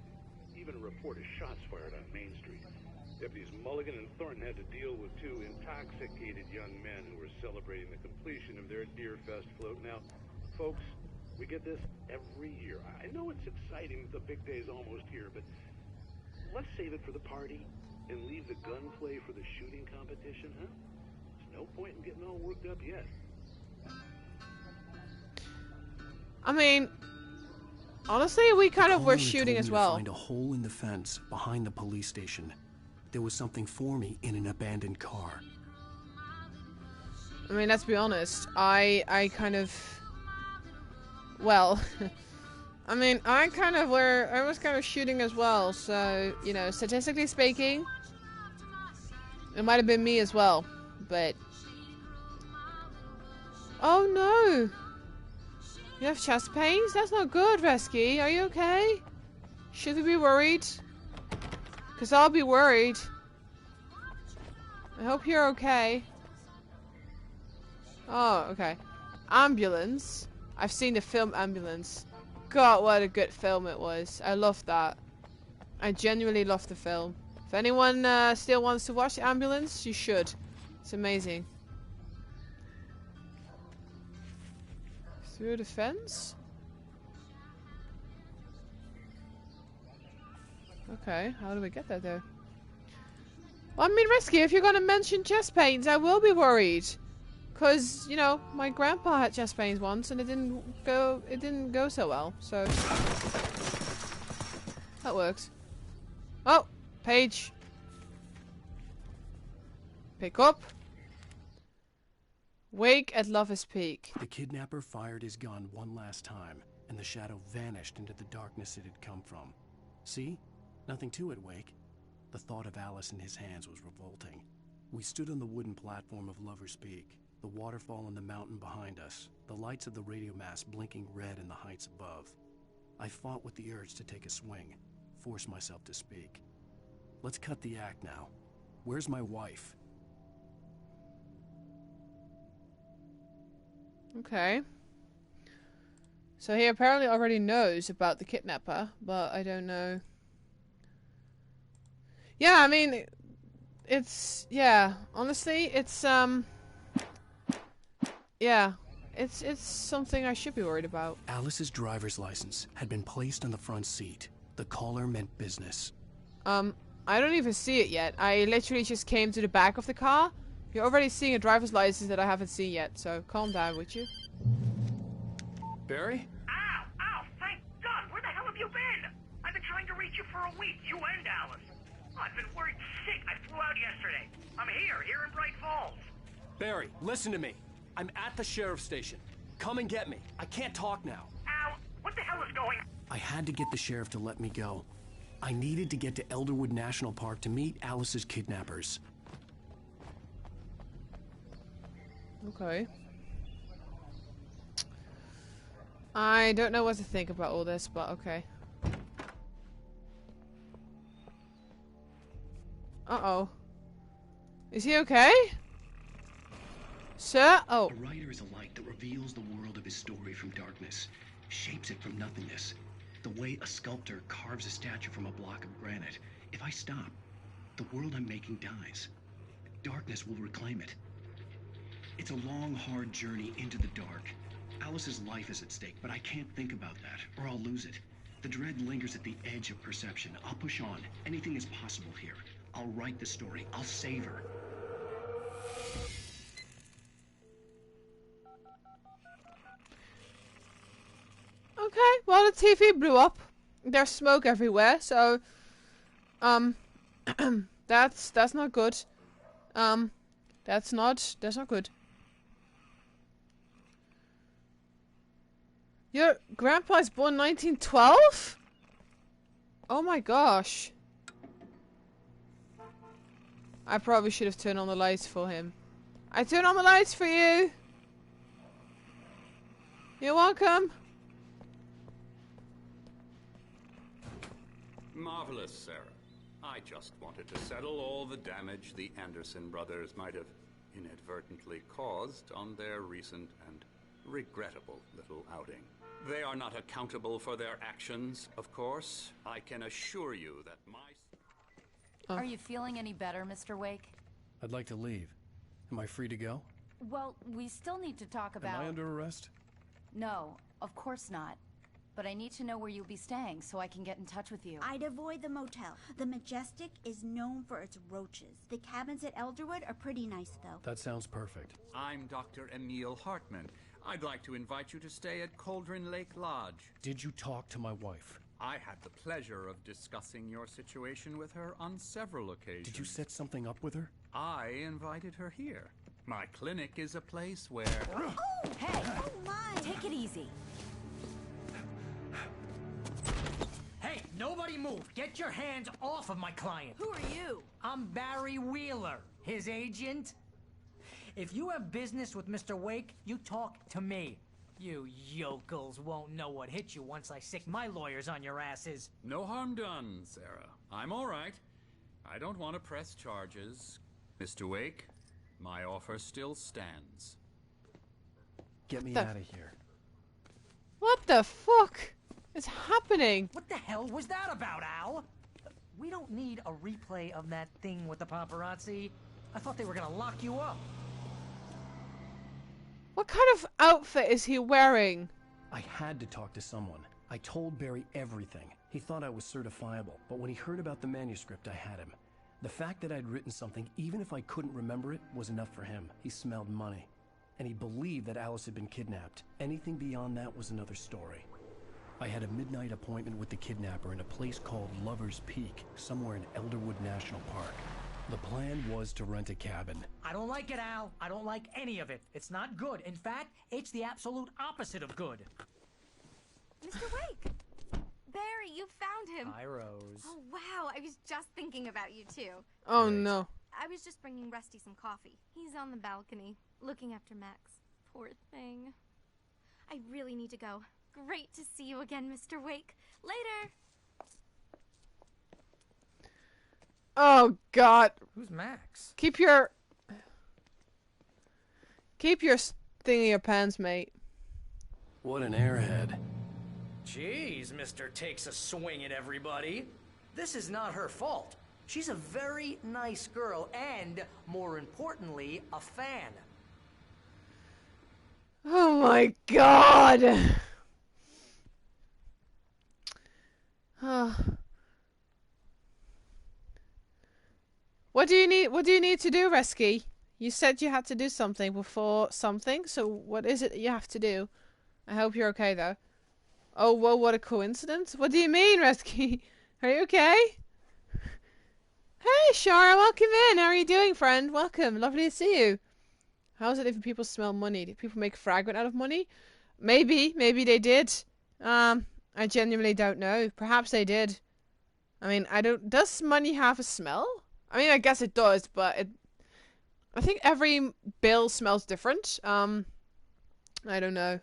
even a report of shots fired on Main Street. Deputies Mulligan and Thornton had to deal with 2 intoxicated young men who were celebrating the completion of their Deer Fest float. Now, folks, we get this every year. I know it's exciting that the big day's almost here, but let's save it for the party and leave the gunplay for the shooting competition, huh? There's no point in getting all worked up yet. I mean, honestly, we kind of were shooting as well. Find a hole in the fence behind the police station. There was something for me in an abandoned car. I mean, let's be honest. I kind of... Well... I mean, I was kind of shooting as well. So, you know, statistically speaking... It might have been me as well. But... Oh no! You have chest pains? That's not good, Resky. Are you okay? Should we be worried? Because I'll be worried. I hope you're okay. Oh, okay. Ambulance. I've seen the film Ambulance. God, what a good film it was. I loved that. I genuinely loved the film. If anyone still wants to watch Ambulance, you should. It's amazing. Through the fence? Okay, how do we get there though? Well, I mean, Risky, if you're gonna mention chest pains, I will be worried. Cause, you know, my grandpa had chest pains once and it didn't go so well, so that works. Oh, page. Pick up. Wake at Lover's Peak. The kidnapper fired his gun one last time, and the shadow vanished into the darkness it had come from. See? Nothing to it, Wake. The thought of Alice in his hands was revolting. We stood on the wooden platform of Lover's Peak, the waterfall on the mountain behind us, the lights of the radio mast blinking red in the heights above. I fought with the urge to take a swing, force myself to speak. Let's cut the act now. Where's my wife? Okay. So he apparently already knows about the kidnapper, but I don't know. Yeah, I mean, it's, yeah, honestly, it's, yeah, it's something I should be worried about. Alice's driver's license had been placed on the front seat. The caller meant business. I don't even see it yet. I literally just came to the back of the car. You're already seeing a driver's license that I haven't seen yet, so calm down, would you? Barry? Ow! Ow! Thank God! Where the hell have you been? I've been trying to reach you for a week, you and Alice. Oh, I've been worried sick. I flew out yesterday. I'm here in Bright Falls. Barry, listen to me. I'm at the sheriff's station. Come and get me. I can't talk now. Ow! What the hell is going on? I had to get the sheriff to let me go. I needed to get to Elderwood National Park to meet Alice's kidnappers. Okay. I don't know what to think about all this, but okay. Uh-oh. Is he okay? Sir? Oh. A writer is a light that reveals the world of his story from darkness, shapes it from nothingness. The way a sculptor carves a statue from a block of granite. If I stop, the world I'm making dies. Darkness will reclaim it. It's a long, hard journey into the dark. Alice's life is at stake, but I can't think about that, or I'll lose it. The dread lingers at the edge of perception. I'll push on. Anything is possible here. I'll write the story. I'll save her. Okay, well the TV blew up. There's smoke everywhere, so that's not good. That's not good. Your grandpa's born 1912? Oh my gosh. I probably should have turned on the lights for him. I turned on the lights for you. You're welcome. Marvelous, Sarah. I just wanted to settle all the damage the Anderson brothers might have inadvertently caused on their recent and regrettable little outing. They are not accountable for their actions, of course. I can assure you that my... Are you feeling any better, Mr. Wake? I'd like to leave. Am I free to go? Well, we still need to talk about... Am I under arrest? No, of course not. But I need to know where you'll be staying so I can get in touch with you. I'd avoid the motel. The Majestic is known for its roaches. The cabins at Elderwood are pretty nice, though. That sounds perfect. I'm Dr. Emil Hartman. I'd like to invite you to stay at Cauldron Lake Lodge. Did you talk to my wife? I had the pleasure of discussing your situation with her on several occasions. Did you set something up with her? I invited her here. My clinic is a place where... Oh, hey! Oh, my! Take it easy. Hey, nobody move! Get your hands off of my client! Who are you? I'm Barry Wheeler, his agent. If you have business with Mr. Wake, you talk to me. You yokels won't know what hit you once I sick my lawyers on your asses. No harm done, Sarah. I'm all right. I don't want to press charges. Mr. Wake, my offer still stands. Get me out of here. What the fuck is happening? What the hell was that about, Al? We don't need a replay of that thing with the paparazzi. I thought they were gonna lock you up. What kind of outfit is he wearing? I had to talk to someone. I told Barry everything. He thought I was certifiable, but when he heard about the manuscript, I had him. The fact that I'd written something, even if I couldn't remember it, was enough for him. He smelled money. And he believed that Alice had been kidnapped. Anything beyond that was another story. I had a midnight appointment with the kidnapper in a place called Lover's Peak, somewhere in Elderwood National Park. The plan was to rent a cabin. I don't like it, Al. I don't like any of it. It's not good. In fact, it's the absolute opposite of good. Mr. Wake! Barry, you found him! Hi, Rose. Oh, wow. I was just thinking about you, too. Oh, no. I was just bringing Rusty some coffee. He's on the balcony, looking after Max. Poor thing. I really need to go. Great to see you again, Mr. Wake. Later! Oh, God. Who's Max? Keep your thing in your pants, mate. What an airhead. Jeez, Mr. Takes a swing at everybody. This is not her fault. She's a very nice girl and, more importantly, a fan. Oh my God! What do you need to do, Resky? You said you had to do something before something, so what is it that you have to do? I hope you're okay, though. Oh, whoa, what a coincidence. What do you mean, Resky? Are you okay? Hey, Shara, welcome in. How are you doing, friend? Welcome. Lovely to see you. How is it if people smell money? Did people make fragment out of money? Maybe they did. I genuinely don't know. Perhaps they did. I mean, does money have a smell? I mean, I guess it does, but I think every bill smells different. I don't know.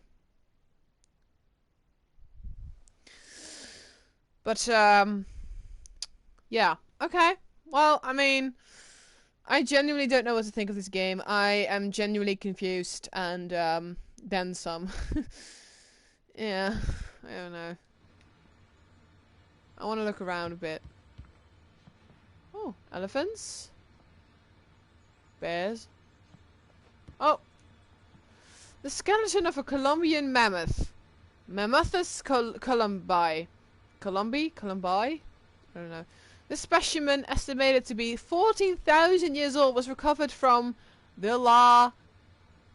But, yeah. Okay. Well, I mean, I genuinely don't know what to think of this game. I am genuinely confused, and, then some. Yeah. I don't know. I want to look around a bit. Oh, elephants. Bears. Oh! The skeleton of a Colombian mammoth. Mammuthus columbi. Columbi? I don't know. This specimen, estimated to be 14,000 years old, was recovered from the La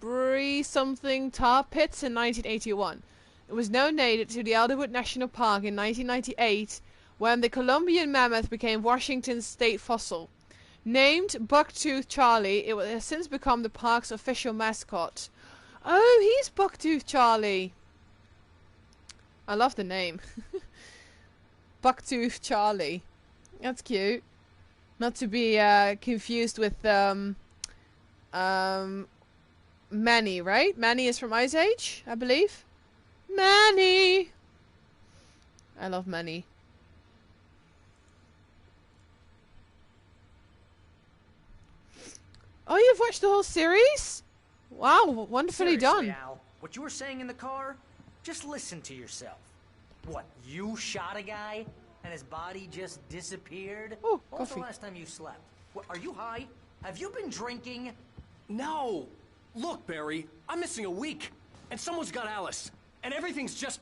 Brie something tar pits in 1981. It was donated to the Elderwood National Park in 1998, when the Colombian mammoth became Washington's state fossil. Named Bucktooth Charlie, it has since become the park's official mascot. Oh, he's Bucktooth Charlie. I love the name. Bucktooth Charlie. That's cute. Not to be confused with Manny, right? Manny is from Ice Age, I believe. Manny! I love Manny. Oh, you've watched the whole series? Wow, wonderfully Seriously, done. Al, what you were saying in the car? Just listen to yourself. What, you shot a guy and his body just disappeared? Oh, when was the coffee. last time you slept? What, are you high? Have you been drinking? No! Look, Barry, I'm missing a week, and someone's got Alice, and everything's just...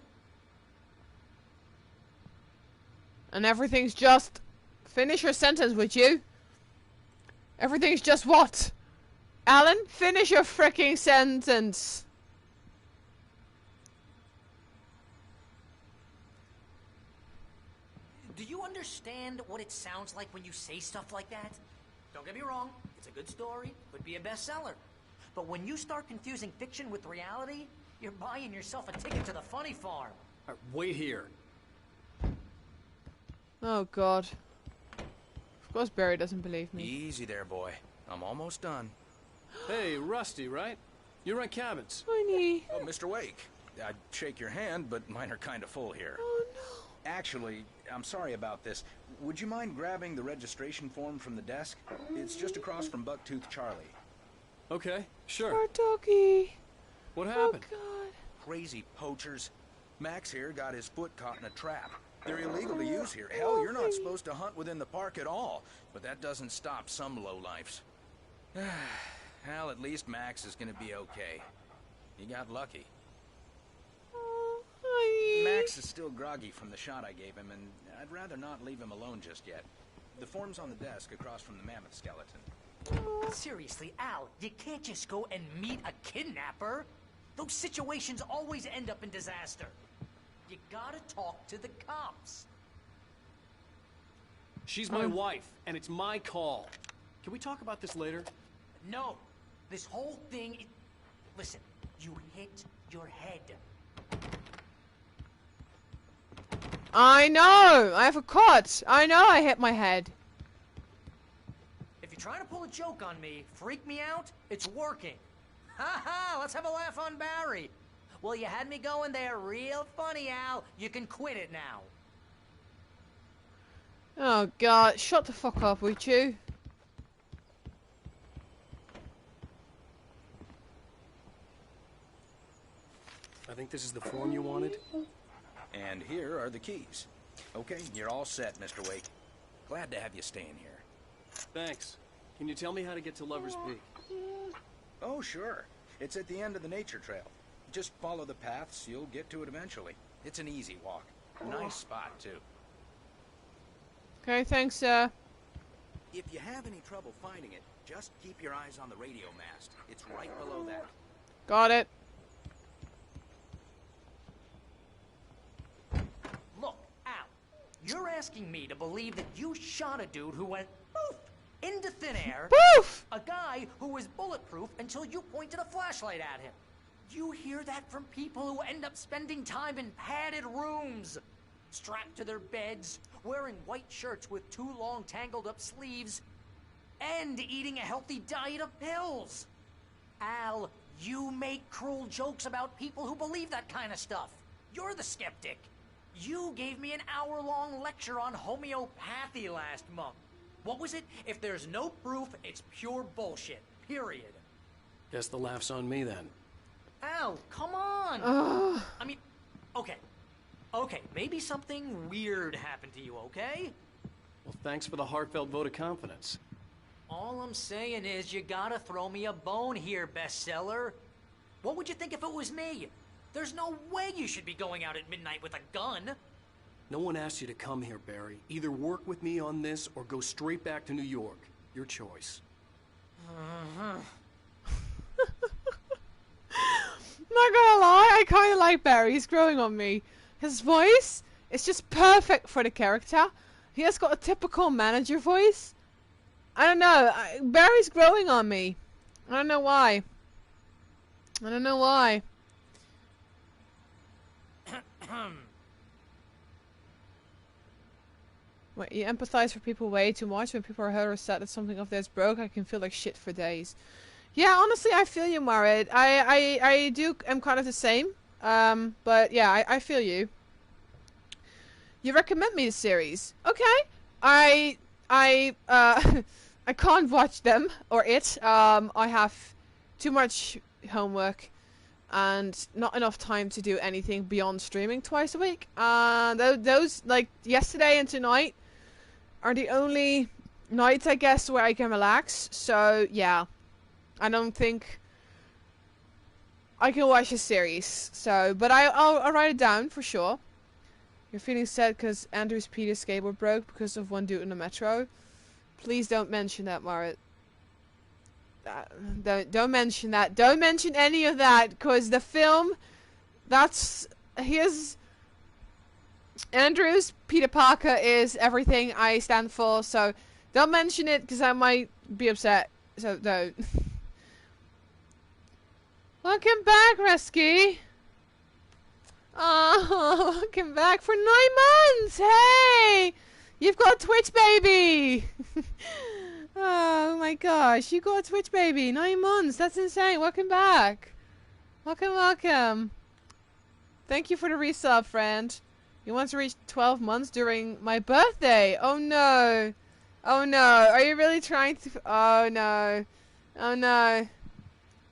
And everything's just... Finish your sentence, would you? Everything's just what? Alan, finish your freaking sentence. Do you understand what it sounds like when you say stuff like that? Don't get me wrong, it's a good story, would be a bestseller. But when you start confusing fiction with reality, you're buying yourself a ticket to the funny farm. All right, wait here. Oh, God. Of course Barry doesn't believe me. Easy there, boy. I'm almost done. Hey, Rusty, right? You rent cabins. Honey. Oh, Mr. Wake. I'd shake your hand, but mine are kind of full here. Oh, no. Actually, I'm sorry about this. Would you mind grabbing the registration form from the desk? It's just across from Bucktooth Charlie. Okay, sure. Poor doggy. What happened? Oh, God. Crazy poachers. Max here got his foot caught in a trap. They're illegal to use here. Hell, you're not supposed to hunt within the park at all. But that doesn't stop some lowlifes. Well, at least Max is gonna be okay. He got lucky. Max is still groggy from the shot I gave him, and I'd rather not leave him alone just yet. The form's on the desk across from the mammoth skeleton. Seriously, Al, you can't just go and meet a kidnapper. Those situations always end up in disaster. You gotta talk to the cops. She's my wife, and it's my call. Can we talk about this later? No, this whole thing... Listen, you hit your head. I know! I have a cut! I know I hit my head. If you're trying to pull a joke on me, freak me out, it's working. Ha ha, let's have a laugh on Barry. Well, you had me going there real funny, Al. You can quit it now. Oh, God. Shut the fuck up, would you? I think this is the form you wanted. And here are the keys. Okay, you're all set, Mr. Wake. Glad to have you staying here. Thanks. Can you tell me how to get to Lover's Peak? Oh, sure. It's at the end of the nature trail. Just follow the paths, you'll get to it eventually. It's an easy walk. Nice spot, too. Okay, thanks, sir. If you have any trouble finding it, just keep your eyes on the radio mast. It's right below that. Got it. Look, Al, you're asking me to believe that you shot a dude who went poof into thin air. Poof! A guy who was bulletproof until you pointed a flashlight at him. You hear that from people who end up spending time in padded rooms, strapped to their beds, wearing white shirts with too long tangled up sleeves. and eating a healthy diet of pills. Al, you make cruel jokes about people who believe that kind of stuff. You're the skeptic. You gave me an hour-long lecture on homeopathy last month. What was it? If there's no proof, it's pure bullshit. Period. Guess the laugh's on me then. Al, come on. Ugh. I mean, okay. Okay, maybe something weird happened to you, okay? Well, thanks for the heartfelt vote of confidence. All I'm saying is you gotta throw me a bone here, bestseller. What would you think if it was me? There's no way you should be going out at midnight with a gun. No one asked you to come here, Barry. Either work with me on this or go straight back to New York. Your choice. Not gonna lie, I kind of like Barry. He's growing on me. His voice is just perfect for the character. He has got a typical manager voice. I don't know. Barry's growing on me. I don't know why. I don't know why. Wait, you empathize for people way too much. When people are hurt or sad that something of theirs broke, I can feel like shit for days. Yeah, honestly, I feel you, Marit. I am kind of the same. But yeah, I feel you. You recommend me the series. Okay. I can't watch them or it. I have too much homework and not enough time to do anything beyond streaming twice a week. Those, like yesterday and tonight, are the only nights, I guess, where I can relax. So yeah, I don't think I can watch a series. So, but I'll write it down for sure. You're feeling sad because Andrew's Peter's skateboard broke because of one dude in the metro. Please don't mention that, Marit. Don't mention that. Don't mention any of that, because the film, Andrew's Peter Parker is everything I stand for, so don't mention it, because I might be upset. So don't. Welcome back, Resky. Oh, welcome back for 9 months. Hey, you've got a Twitch baby. Oh my gosh, you got a Twitch baby. 9 months. That's insane. Welcome back. Welcome, welcome. Thank you for the resub, friend. You want to reach 12 months during my birthday. Oh no. Oh no. Are you really trying to... Oh no. Oh no.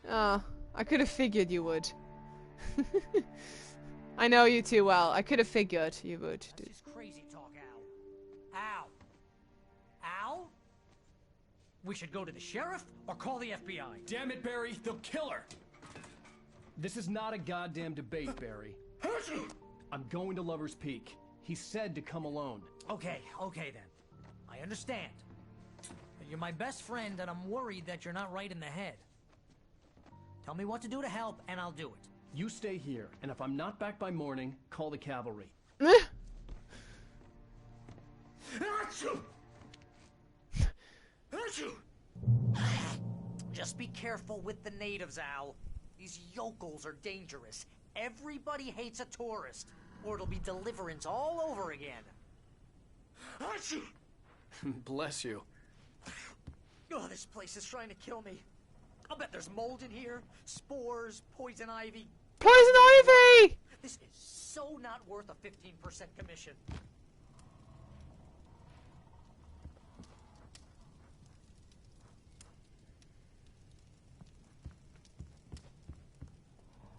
Oh, I could have figured you would. I know you too well. I could have figured you would. That's just crazy talk, Al. Al? Al? We should go to the sheriff or call the FBI. Damn it, Barry. They'll kill her. This is not a goddamn debate, Barry. I'm going to Lover's Peak. He said to come alone. Okay then. I understand. You're my best friend, and I'm worried that you're not right in the head. Tell me what to do to help, and I'll do it. You stay here, and if I'm not back by morning, call the cavalry. Just be careful with the natives, Al. These yokels are dangerous. Everybody hates a tourist, or it'll be Deliverance all over again. Bless you. Oh, this place is trying to kill me. I'll bet there's mold in here, spores, poison ivy. Poison ivy! This is so not worth a 15% commission.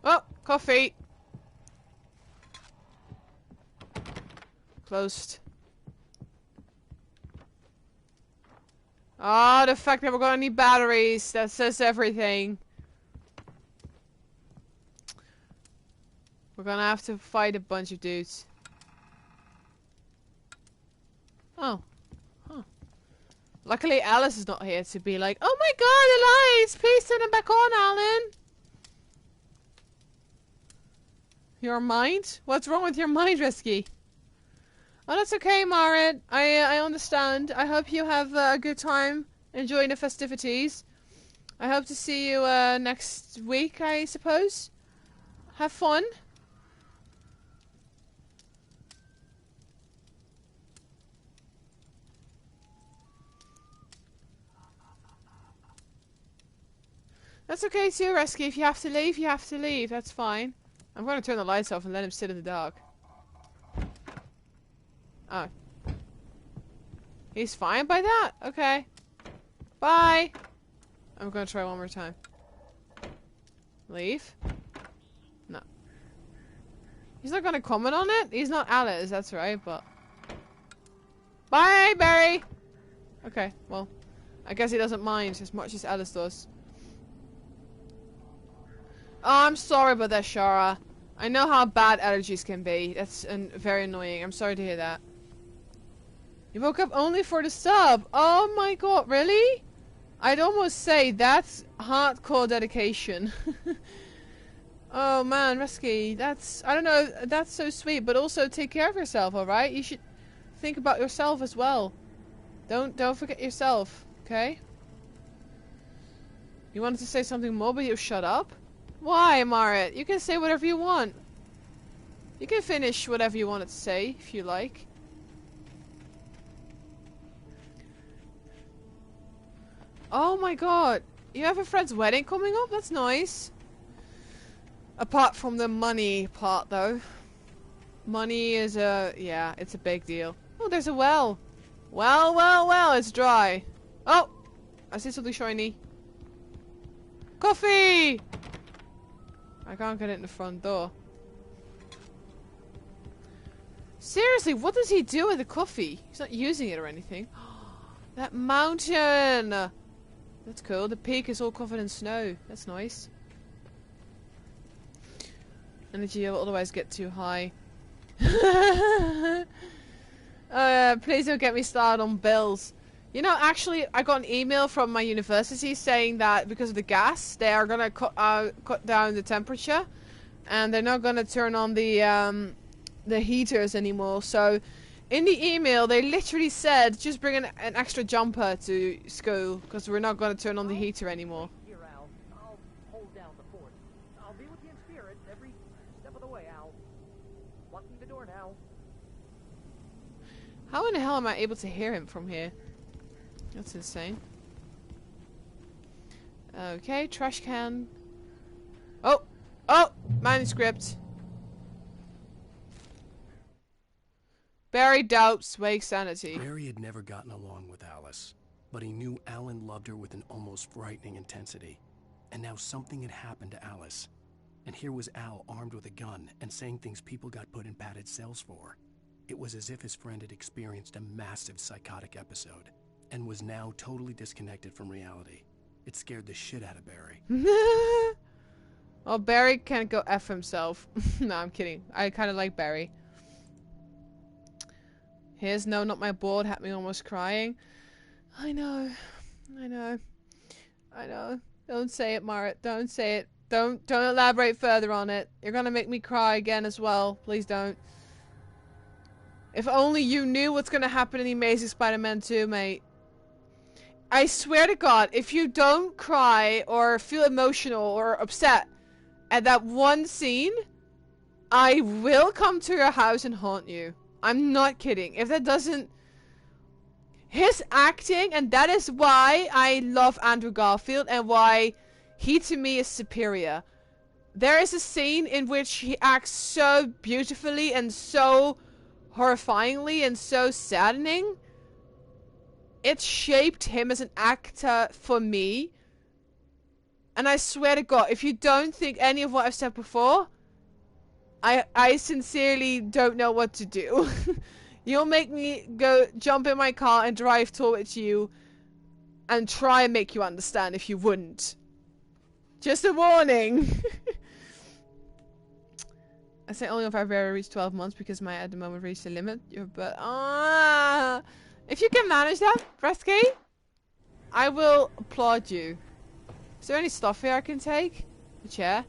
Oh, coffee. Closed. Oh, the fact that we're gonna need batteries. That says everything. We're gonna have to fight a bunch of dudes. Oh. Huh. Luckily Alice is not here to be like, oh my god, the lights! Please turn them back on, Alan! Your mind? What's wrong with your mind, Resky? Oh, that's okay, Marit. I understand. I hope you have a good time enjoying the festivities. I hope to see you next week, I suppose. Have fun. That's okay too, Rescue. If you have to leave, you have to leave. That's fine. I'm going to turn the lights off and let him sit in the dark. Oh. He's fine by that? Okay. Bye! I'm going to try one more time. Leave? No. He's not going to comment on it? He's not Alice, that's right, but... Bye, Barry! Okay, well. I guess he doesn't mind as much as Alice does. Oh, I'm sorry about that, Shara. I know how bad allergies can be. That's very annoying. I'm sorry to hear that. You woke up only for the sub. Oh my god, really? I'd almost say that's hardcore dedication. Oh man, Rescue, that's... I don't know, that's so sweet, but also take care of yourself, alright? You should think about yourself as well. Don't forget yourself, okay? You wanted to say something more, but you shut up? Why, Marit? You can say whatever you want. You can finish whatever you wanted to say, if you like. Oh my god. You have a friend's wedding coming up? That's nice. Apart from the money part, though. Money is yeah, it's a big deal. Oh, there's a well. Well, it's dry. Oh! I see something shiny. Coffee! I can't get it in the front door. Seriously, what does he do with the coffee? He's not using it or anything. That mountain! That's cool. The peak is all covered in snow. That's nice. Energy will otherwise get too high. Please don't get me started on bills. You know, actually, I got an email from my university saying that because of the gas, they are gonna cut down the temperature, and they're not gonna turn on the heaters anymore. So, in the email, they literally said just bring an extra jumper to school because we're not gonna turn on the heater anymore. Here, Al. I'll hold down the fort. I'll be with you in spirit every step of the way, Al. Locking the door now. How in the hell am I able to hear him from here? That's insane. Okay, trash can. Oh! Manuscript. Barry doubts Wake's sanity. Barry had never gotten along with Alice, but he knew Alan loved her with an almost frightening intensity. And now something had happened to Alice. And here was Al armed with a gun and saying things people got put in padded cells for. It was as if his friend had experienced a massive psychotic episode and was now totally disconnected from reality. It scared the shit out of Barry. Well, Barry can't go F himself. No, I'm kidding. I kind of like Barry. Here's No, Not My Board had me almost crying. I know. Don't say it, Marit. Don't say it. Don't elaborate further on it. You're gonna make me cry again as well. Please don't. If only you knew what's gonna happen in The Amazing Spider-Man 2, mate. I swear to God, if you don't cry or feel emotional or upset at that one scene, I will come to your house and haunt you. I'm not kidding. If that doesn't... His acting, and that is why I love Andrew Garfield and why he to me is superior. There is a scene in which he acts so beautifully and so horrifyingly and so saddening. It shaped him as an actor for me. And I swear to God, if you don't think any of what I've said before, I sincerely don't know what to do. You'll make me go jump in my car and drive towards you and try and make you understand if you wouldn't. Just a warning. I say only if I've ever reached 12 months because my at the moment reached the limit. But if you can manage that, Rescue, I will applaud you. Is there any stuff here I can take? A chair?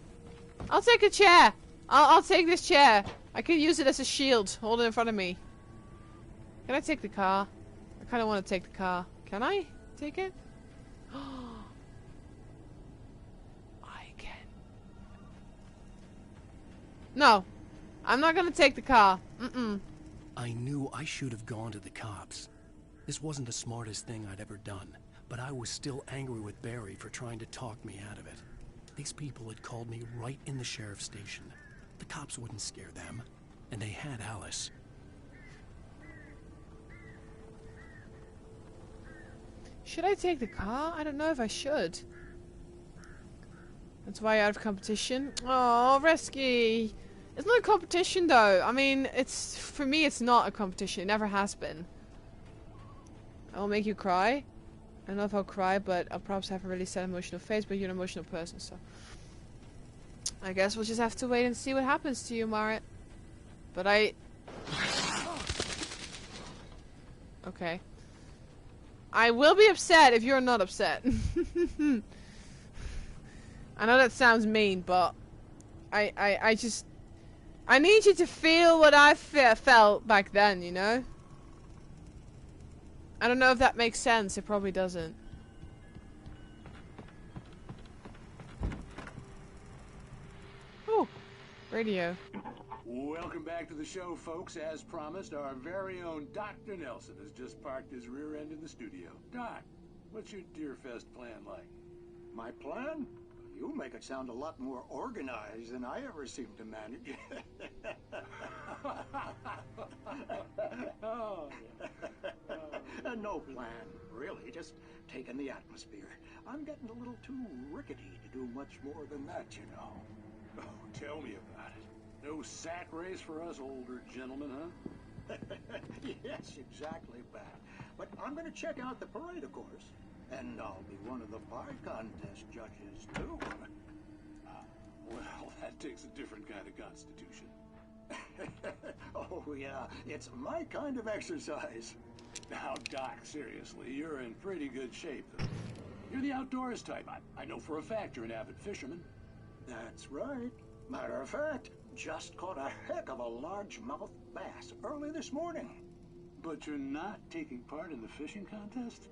I'll take a chair. I'll take this chair. I can use it as a shield. Hold it in front of me. Can I take the car? I kind of want to take the car. Can I take it? I can. No. I'm not going to take the car. I knew I should have gone to the cops. This wasn't the smartest thing I'd ever done, But I was still angry with Barry for trying to talk me out of it. These people had called me right in the sheriff's station. The cops wouldn't scare them, and they had Alice. Should I take the car? I don't know if I should. That's why out of competition. Oh, Resky! It's not a competition though. I mean, for me it's not a competition. It never has been. I'll make you cry. I don't know if I'll cry, but I'll perhaps have a really sad emotional face, but you're an emotional person, so I guess we'll just have to wait and see what happens to you, Marit. But okay. I will be upset if you're not upset. I know that sounds mean, but I need you to feel what I felt back then, you know? I don't know if that makes sense. It probably doesn't. Oh, radio. Welcome back to the show, folks. As promised, our very own Dr. Nelson has just parked his rear end in the studio. Doc, what's your Deerfest plan like? My plan? You make it sound a lot more organized than I ever seem to manage. No plan, really. Just taking the atmosphere. I'm getting a little too rickety to do much more than that, you know. Oh, tell me about it. No sack race for us older gentlemen, huh? Yes, exactly, Pat. But I'm going to check out the parade, of course. And I'll be one of the pie contest judges, too. Well, that takes a different kind of constitution. Oh, yeah. It's my kind of exercise. Now, Doc, seriously, you're in pretty good shape, though. You're the outdoors type. I know for a fact you're an avid fisherman. That's right. Matter of fact, just caught a heck of a largemouth bass early this morning. But you're not taking part in the fishing contest?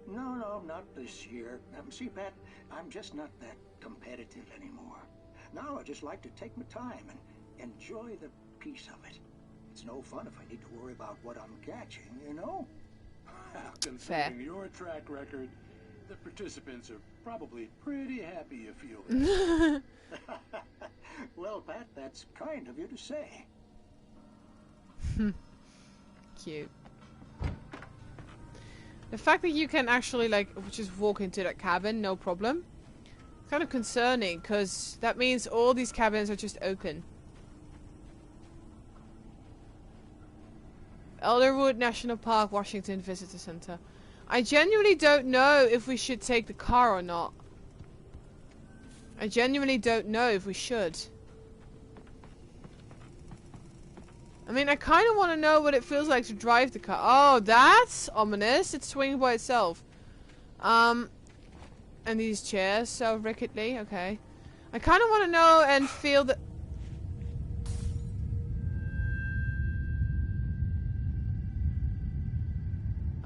No, not this year. See, Pat, I'm just not that competitive anymore. Now I just like to take my time and enjoy the peace of it. It's no fun if I need to worry about what I'm catching, you know? Considering your track record, the participants are probably pretty happy you feel that. Well, Pat, that's kind of you to say. Cute. The fact that you can actually, like, just walk into that cabin, no problem. It's kind of concerning, because that means all these cabins are just open. Elderwood National Park, Washington Visitor Center. I genuinely don't know if we should take the car or not. I genuinely don't know if we should. I mean, I kind of want to know what it feels like to drive the car. Oh, that's ominous. It's swinging by itself. And these chairs, so rickety. Okay. I kind of want to know and feel that...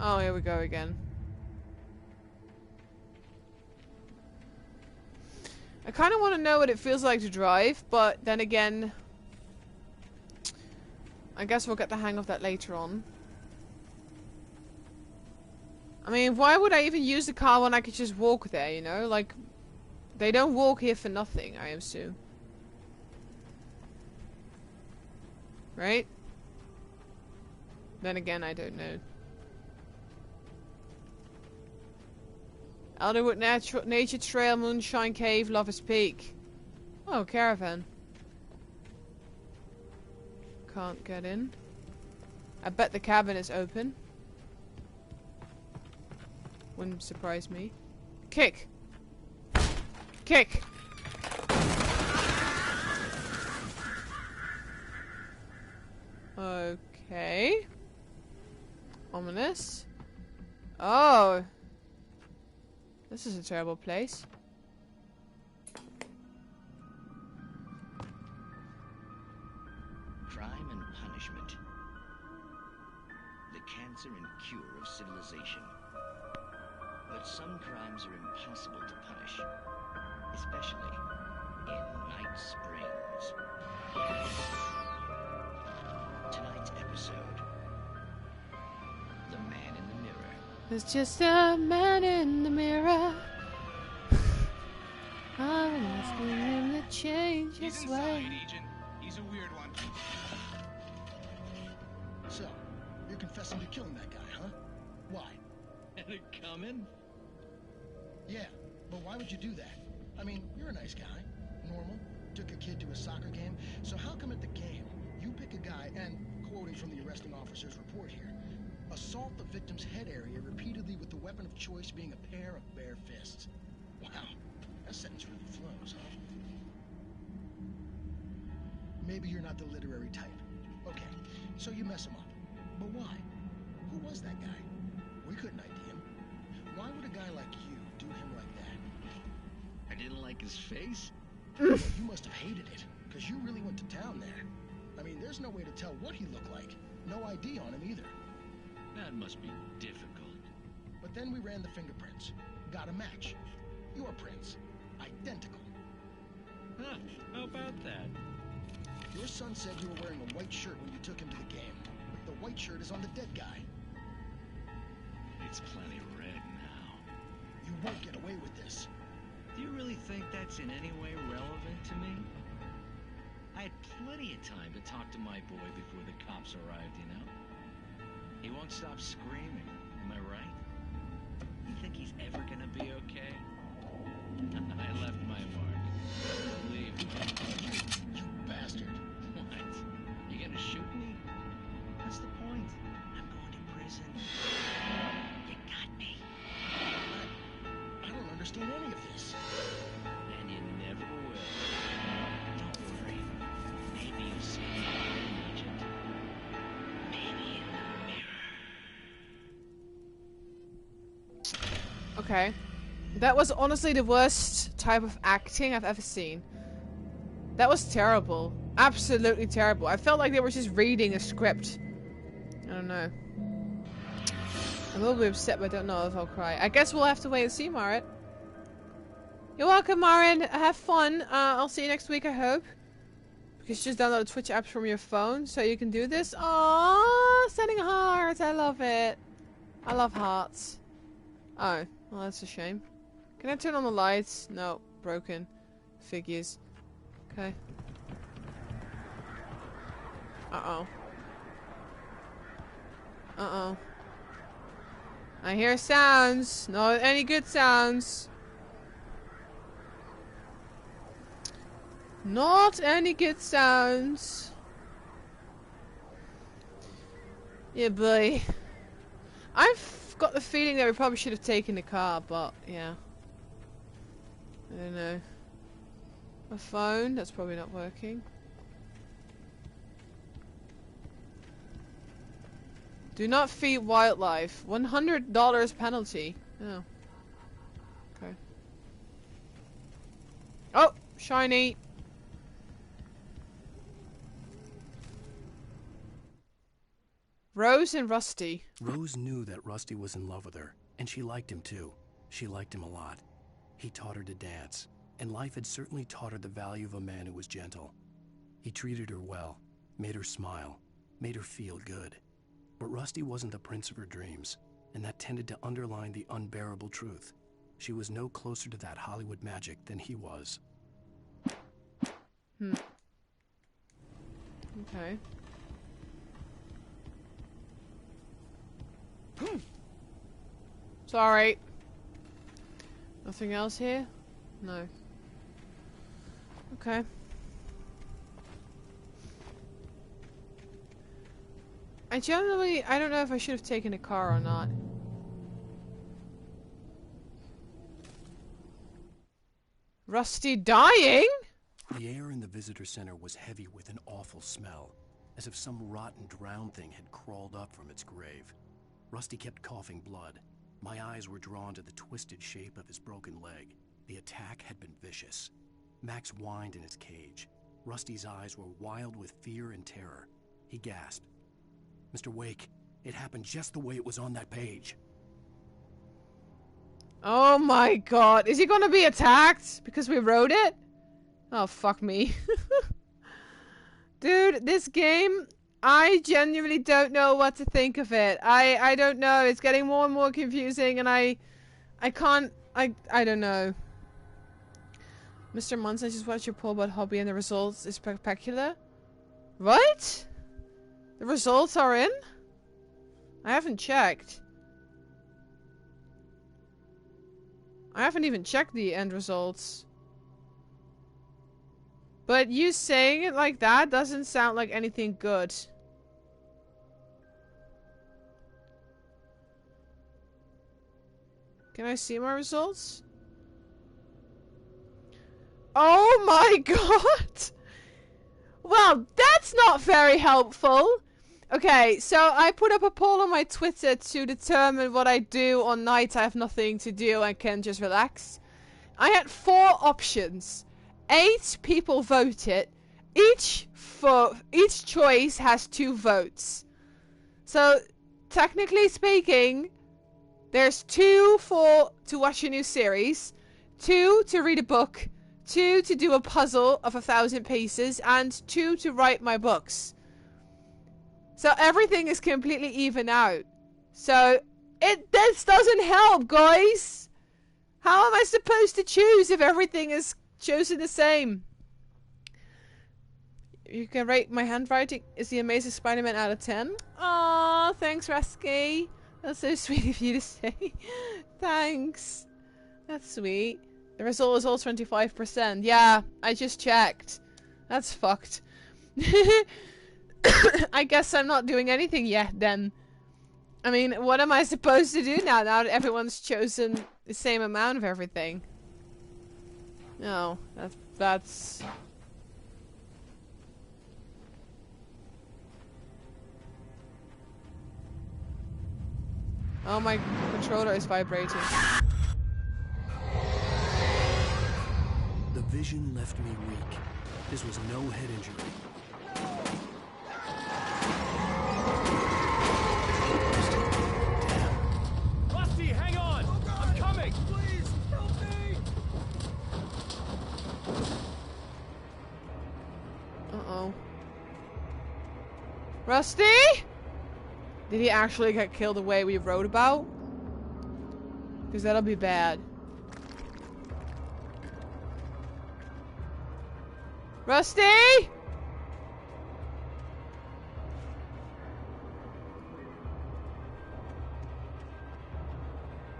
Oh, here we go again. I kind of want to know what it feels like to drive, but then again... I guess we'll get the hang of that later on. I mean, why would I even use the car when I could just walk there, you know? Like, they don't walk here for nothing, I assume. Right? Then again, I don't know. Elderwood Nature Trail, Moonshine Cave, Lover's Peak. Oh, caravan. Can't get in. I bet the cabin is open. Wouldn't surprise me. Kick! Kick! Okay. Ominous. Oh! This is a terrible place. Crime and punishment. The cancer and cure of civilization. But some crimes are impossible to punish, especially in Night Springs. Tonight's episode, The Man in the Mirror. There's just a man in the mirror. I'm asking him to change his way. Agent. He's a weird one. So, you're confessing to killing that guy, huh? Why? Had it coming? Yeah, but why would you do that? I mean, you're a nice guy. Normal. Took a kid to a soccer game. So how come at the game, you pick a guy and, quoting from the arresting officer's report here, assault the victim's head area repeatedly with the weapon of choice being a pair of bare fists? Wow, that sentence really flows, huh? Maybe you're not the literary type. Okay, so you mess him up. But why? Who was that guy? We couldn't ID him. Why would a guy like you do him like that? I didn't like his face? Well, you must have hated it, because you really went to town there. I mean, there's no way to tell what he looked like. No ID on him either. That must be difficult. But then we ran the fingerprints. Got a match. Your prints. Identical. Huh, how about that? Your son said you were wearing a white shirt when you took him to the game. The white shirt is on the dead guy. It's plenty red now. You won't get away with this. Do you really think that's in any way relevant to me? I had plenty of time to talk to my boy before the cops arrived, you know? He won't stop screaming, am I right? You think he's ever gonna be okay? I left my mark. Believe me. You bastard. What? You gonna shoot me? What's the point? I'm going to prison. You got me. I don't understand any of this. And you never will. Don't worry. Maybe you'll see me again, Agent. Maybe in the mirror. Okay. That was honestly the worst type of acting I've ever seen. That was terrible. Absolutely terrible. I felt like they were just reading a script. I don't know. I will be upset, but I don't know if I'll cry. I guess we'll have to wait and see, Marin. You're welcome, Marin. Have fun. I'll see you next week, I hope. Because you just download Twitch apps from your phone, so you can do this. Aww, sending hearts. I love it. I love hearts. Oh, well, that's a shame. Can I turn on the lights? No, broken. Figures. Okay. Uh-oh. Uh-oh. I hear sounds. Not any good sounds. Not any good sounds. Yeah, boy. I've got the feeling that we probably should have taken the car, but yeah. I don't know. A phone? That's probably not working. Do not feed wildlife. $100 penalty. Oh. Okay. Oh! Shiny! Rose and Rusty. Rose knew that Rusty was in love with her, and she liked him too. She liked him a lot. He taught her to dance, and life had certainly taught her the value of a man who was gentle. He treated her well, made her smile, made her feel good. But Rusty wasn't the prince of her dreams, and that tended to underline the unbearable truth. She was no closer to that Hollywood magic than he was. Okay. Sorry. Nothing else here? No. Okay. I don't know if I should have taken a car or not. Rusty dying? The air in the visitor center was heavy with an awful smell, as if some rotten drowned thing had crawled up from its grave. Rusty kept coughing blood. My eyes were drawn to the twisted shape of his broken leg. The attack had been vicious. Max whined in his cage. Rusty's eyes were wild with fear and terror. He gasped. Mr. Wake, it happened just the way it was on that page. Oh my god. Is he gonna be attacked because we wrote it? Oh, fuck me. Dude, this game I genuinely don't know what to think of it. I don't know. It's getting more and more confusing, and I can't. I don't know. Mr. Munson, I just watched your poll about hobby, and the results is spectacular. What? The results are in? I haven't checked. I haven't even checked the end results. But you saying it like that doesn't sound like anything good. Can I see my results? Oh my god! Well, that's not very helpful. Okay, so I put up a poll on my Twitter to determine what I do on nights I have nothing to do and can just relax. I had 4 options. 8 people voted. Each choice has 2 votes. So, technically speaking, there's 2 to watch a new series, 2 to read a book, 2 to do a puzzle of 1,000 pieces, and 2 to write my books. So everything is completely even out. So this doesn't help, guys. How am I supposed to choose if everything is chosen the same? You can rate my handwriting is the Amazing Spider-Man out of 10. Aww, thanks, Rasky. That's so sweet of you to say. Thanks. That's sweet. The result is all 25%. Yeah, I just checked. That's fucked. I guess I'm not doing anything yet then. I mean, what am I supposed to do now that everyone's chosen the same amount of everything? No, that's... Oh, my controller is vibrating. The vision left me weak. This was no head injury. Rusty, hang on! I'm coming! Please, help me! Uh-oh. Rusty? Did he actually get killed the way we wrote about? Because that'll be bad. Rusty?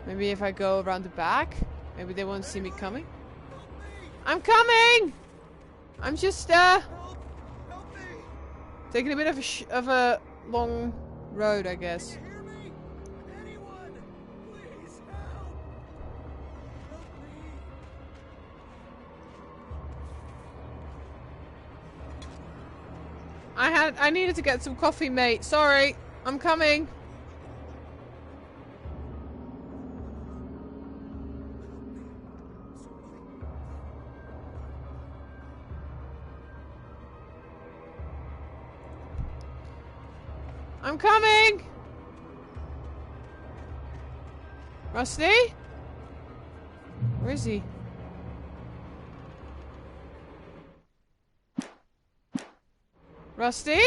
Maybe if I go around the back, maybe they won't see me coming. I'm coming! I'm just, taking a bit of a long road, I guess. I needed to get some coffee, mate. Sorry. I'm coming. I'm coming! Rusty? Where is he? Rusty?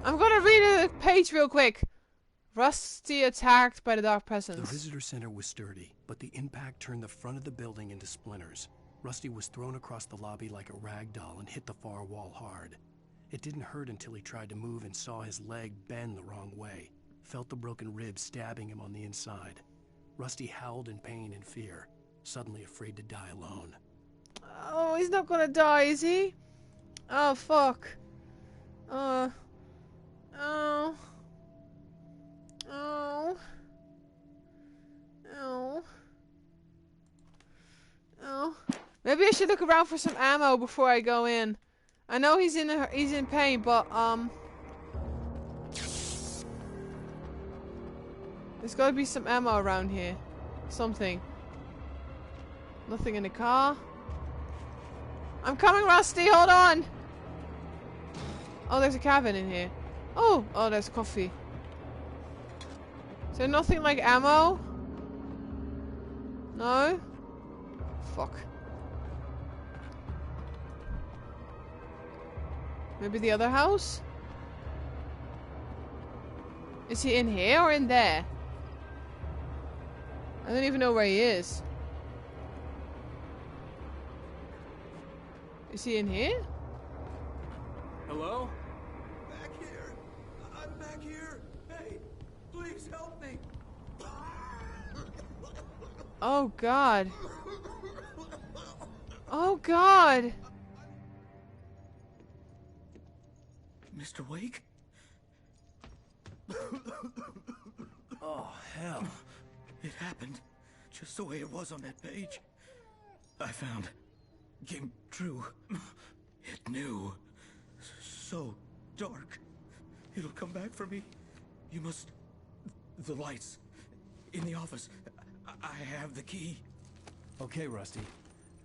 I'm gonna read a page real quick. Rusty attacked by the dark presence. The visitor center was sturdy, but the impact turned the front of the building into splinters. Rusty was thrown across the lobby like a rag doll and hit the far wall hard. It didn't hurt until he tried to move and saw his leg bend the wrong way. Felt the broken ribs stabbing him on the inside. Rusty howled in pain and fear, suddenly afraid to die alone. Oh, he's not gonna die, is he? Oh, fuck. Oh. Oh. Oh. Oh. Maybe I should look around for some ammo before I go in. I know he's in pain, but there's gotta be some ammo around here. Something. Nothing in the car. I'm coming, Rusty, hold on! Oh, there's a cabin in here. Oh, there's coffee. Is there nothing like ammo? No? Fuck. Maybe the other house? Is he in here or in there? I don't even know where he is. Is he in here? Hello? Back here. I'm back here. Hey, please help me. Oh God. Oh God. Mr. Wake? Oh, hell. It happened just the way it was on that page. I found. Came true. It knew. So dark. It'll come back for me. You must... The lights. In the office. I have the key. Okay, Rusty.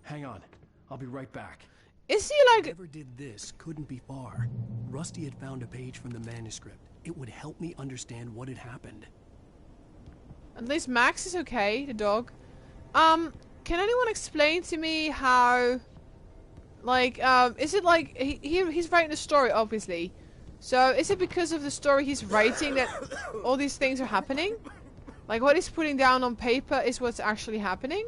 Hang on. I'll be right back. Is he like... Whoever did this couldn't be far. Rusty had found a page from the manuscript. It would help me understand what had happened. At least Max is okay, the dog. Can anyone explain to me how... Like, is it like... He's writing a story, obviously. So, is it because of the story he's writing that all these things are happening? Like, what he's putting down on paper is what's actually happening?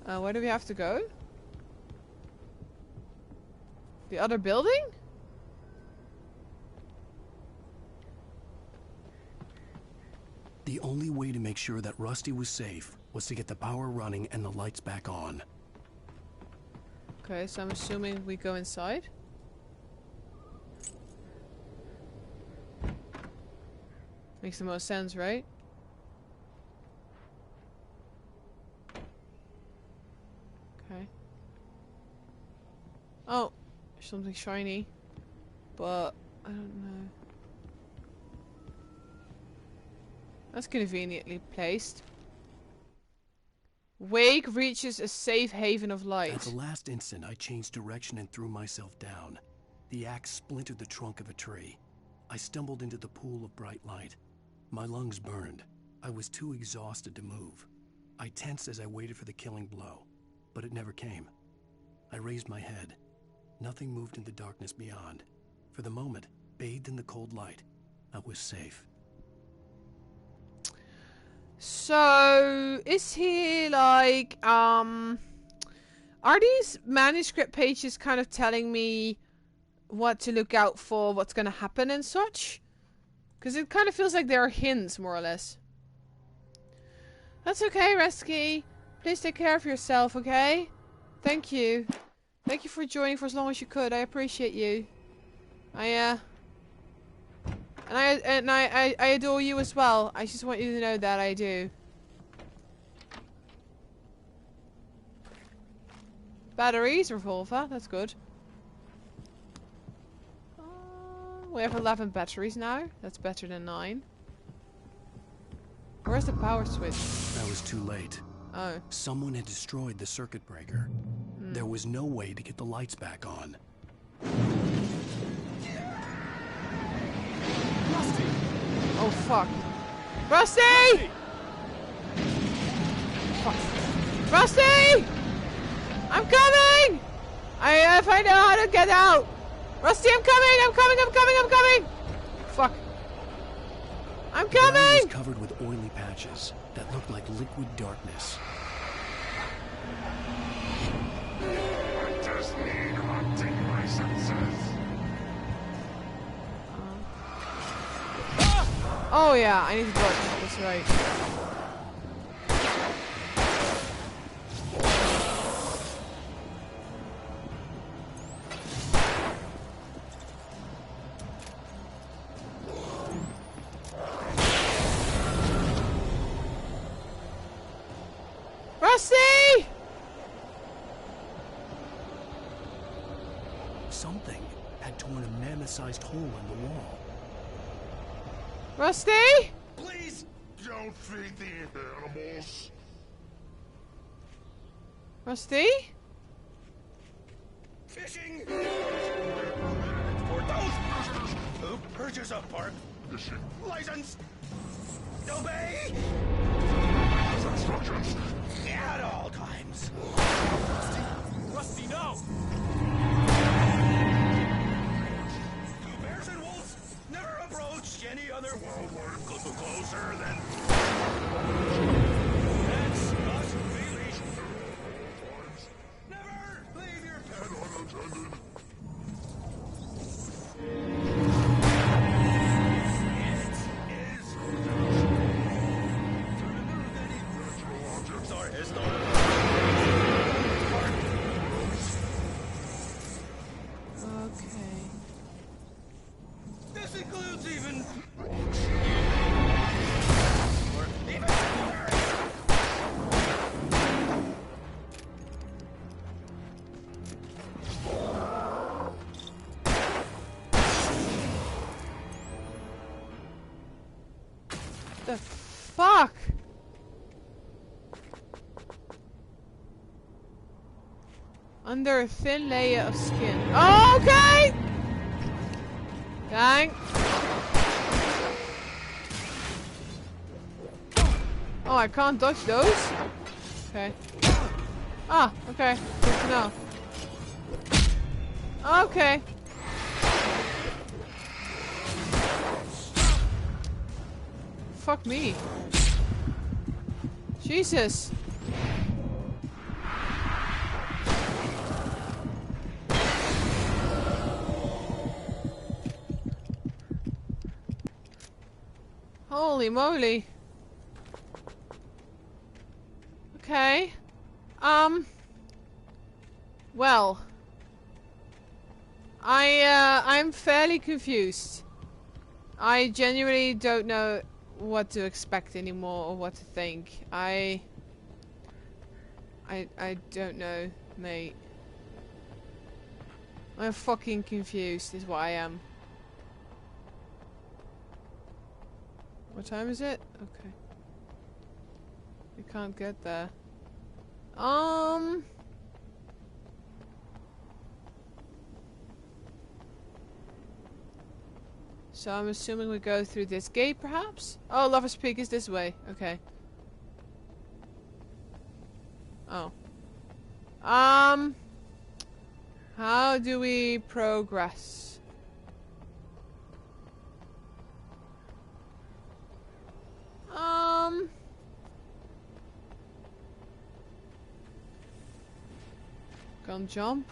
Where do we have to go? The other building? The only way to make sure that Rusty was safe was to get the power running and the lights back on. Okay, so I'm assuming we go inside. Makes the most sense, right? Okay. Oh, there's something shiny. But, I don't know. That's conveniently placed. Wake reaches a safe haven of light. At the last instant, I changed direction and threw myself down. The axe splintered the trunk of a tree. I stumbled into the pool of bright light. My lungs burned. I was too exhausted to move. I tensed as I waited for the killing blow, but it never came. I raised my head. Nothing moved in the darkness beyond. For the moment, bathed in the cold light, I was safe. So, is he like, are these manuscript pages kind of telling me what to look out for, what's going to happen and such? Because it kind of feels like there are hints, more or less. That's okay, Resky. Please take care of yourself, okay? Thank you. Thank you for joining for as long as you could. I appreciate you. I adore you as well. I just want you to know that I do. Batteries, revolver. That's good. We have 11 batteries now. That's better than 9. Where's the power switch? I was too late. Oh. Someone had destroyed the circuit breaker. There was no way to get the lights back on. Rusty! Oh, fuck. Rusty! Fuck. Rusty! I'm coming! If I know how to get out! Rusty, I'm coming! I'm coming! I'm coming! I'm coming! Fuck. I'm The ground coming! was covered with oily patches that looked like liquid darkness. I just need hunting licenses. Oh yeah, I need to dodge. That's right. Rusty! Something had torn a mammoth-sized hole in the wall. Rusty? Please don't feed the animals. Rusty? Fishing! For those who purchase a park license. Obey instructions at all times. Rusty, no! other. Whoa, closer then. That's us really. Never leave your pet unattended. Sorry, it's not. Okay. This includes even. The fuck? Under a thin layer of skin. Oh, okay! Dang. Oh, I can't dodge those? Okay. Ah, okay. Good to know. Okay. Fuck me. Jesus. Holy moly. Okay. Well. I'm fairly confused. I genuinely don't know what to expect anymore or what to think. I don't know, mate. I'm fucking confused is what I am. What time is it? Okay. We can't get there. So I'm assuming we go through this gate, perhaps? Oh, Lover's Peak is this way. Okay. Oh. How do we progress? Can't jump.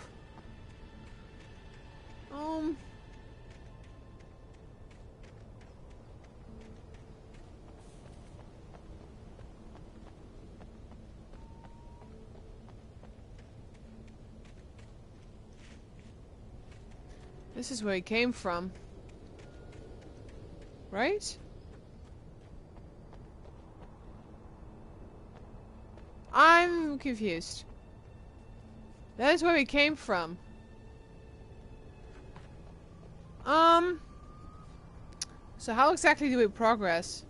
This is where he came from. Right? I'm confused. That is where we came from. So how exactly do we progress?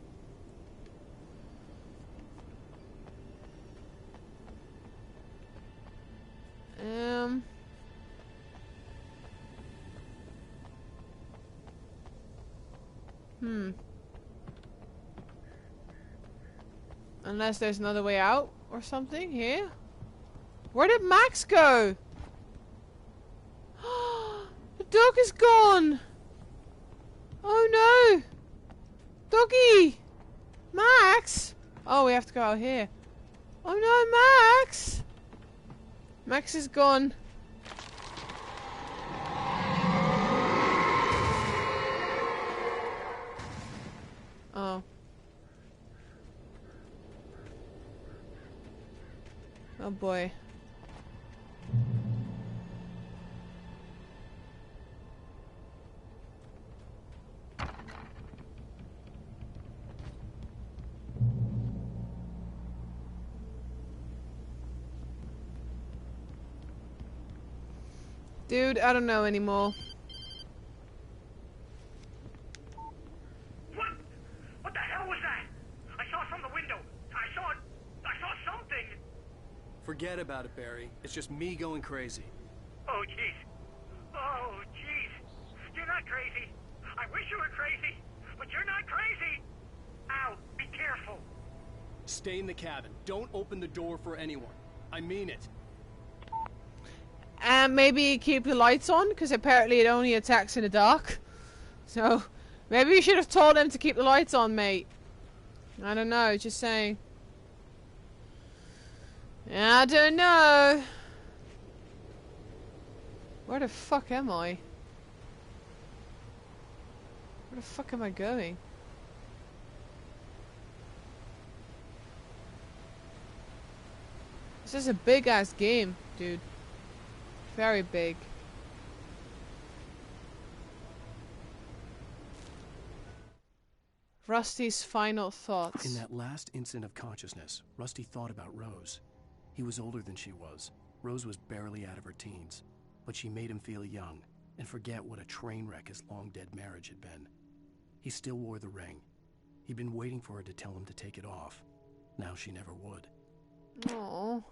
Unless there's another way out or something here. Where did Max go? The dog is gone. Oh no. Doggy. Max. Oh, we have to go out here. Oh no, Max. Max is gone. Oh. Oh boy. Dude, I don't know anymore. What the hell was that? I saw from the window. I saw something. Forget about it, Barry. It's just me going crazy. Oh, jeez. Oh, jeez. You're not crazy. I wish you were crazy, but you're not crazy. Ow, be careful. Stay in the cabin. Don't open the door for anyone. I mean it. And maybe keep the lights on, because apparently it only attacks in the dark. So, Maybe you should have told him to keep the lights on, mate. I don't know, just saying. I don't know. Where the fuck am I? Where the fuck am I going? This is a big ass game, dude. Very big. Rusty's final thoughts. In that last instant of consciousness, Rusty thought about Rose. He was older than she was. Rose was barely out of her teens, but she made him feel young and forget what a train wreck his long-dead marriage had been. He still wore the ring. He'd been waiting for her to tell him to take it off. Now she never would. Aww.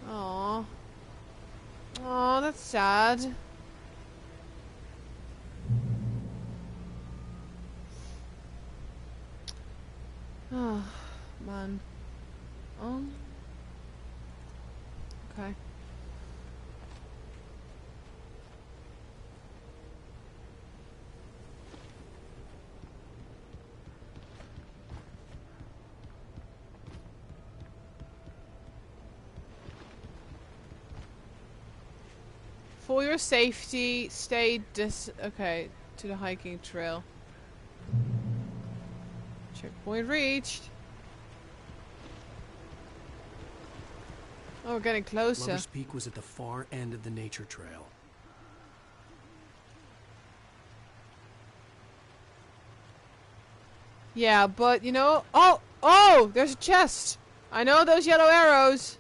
Aww. Aww, that's sad. Oh, man. Okay. For your safety, stay okay, to the hiking trail. Checkpoint reached. Oh, we're getting closer. Lover's Peak was at the far end of the nature trail. Yeah, but you know, oh, there's a chest. I know those yellow arrows.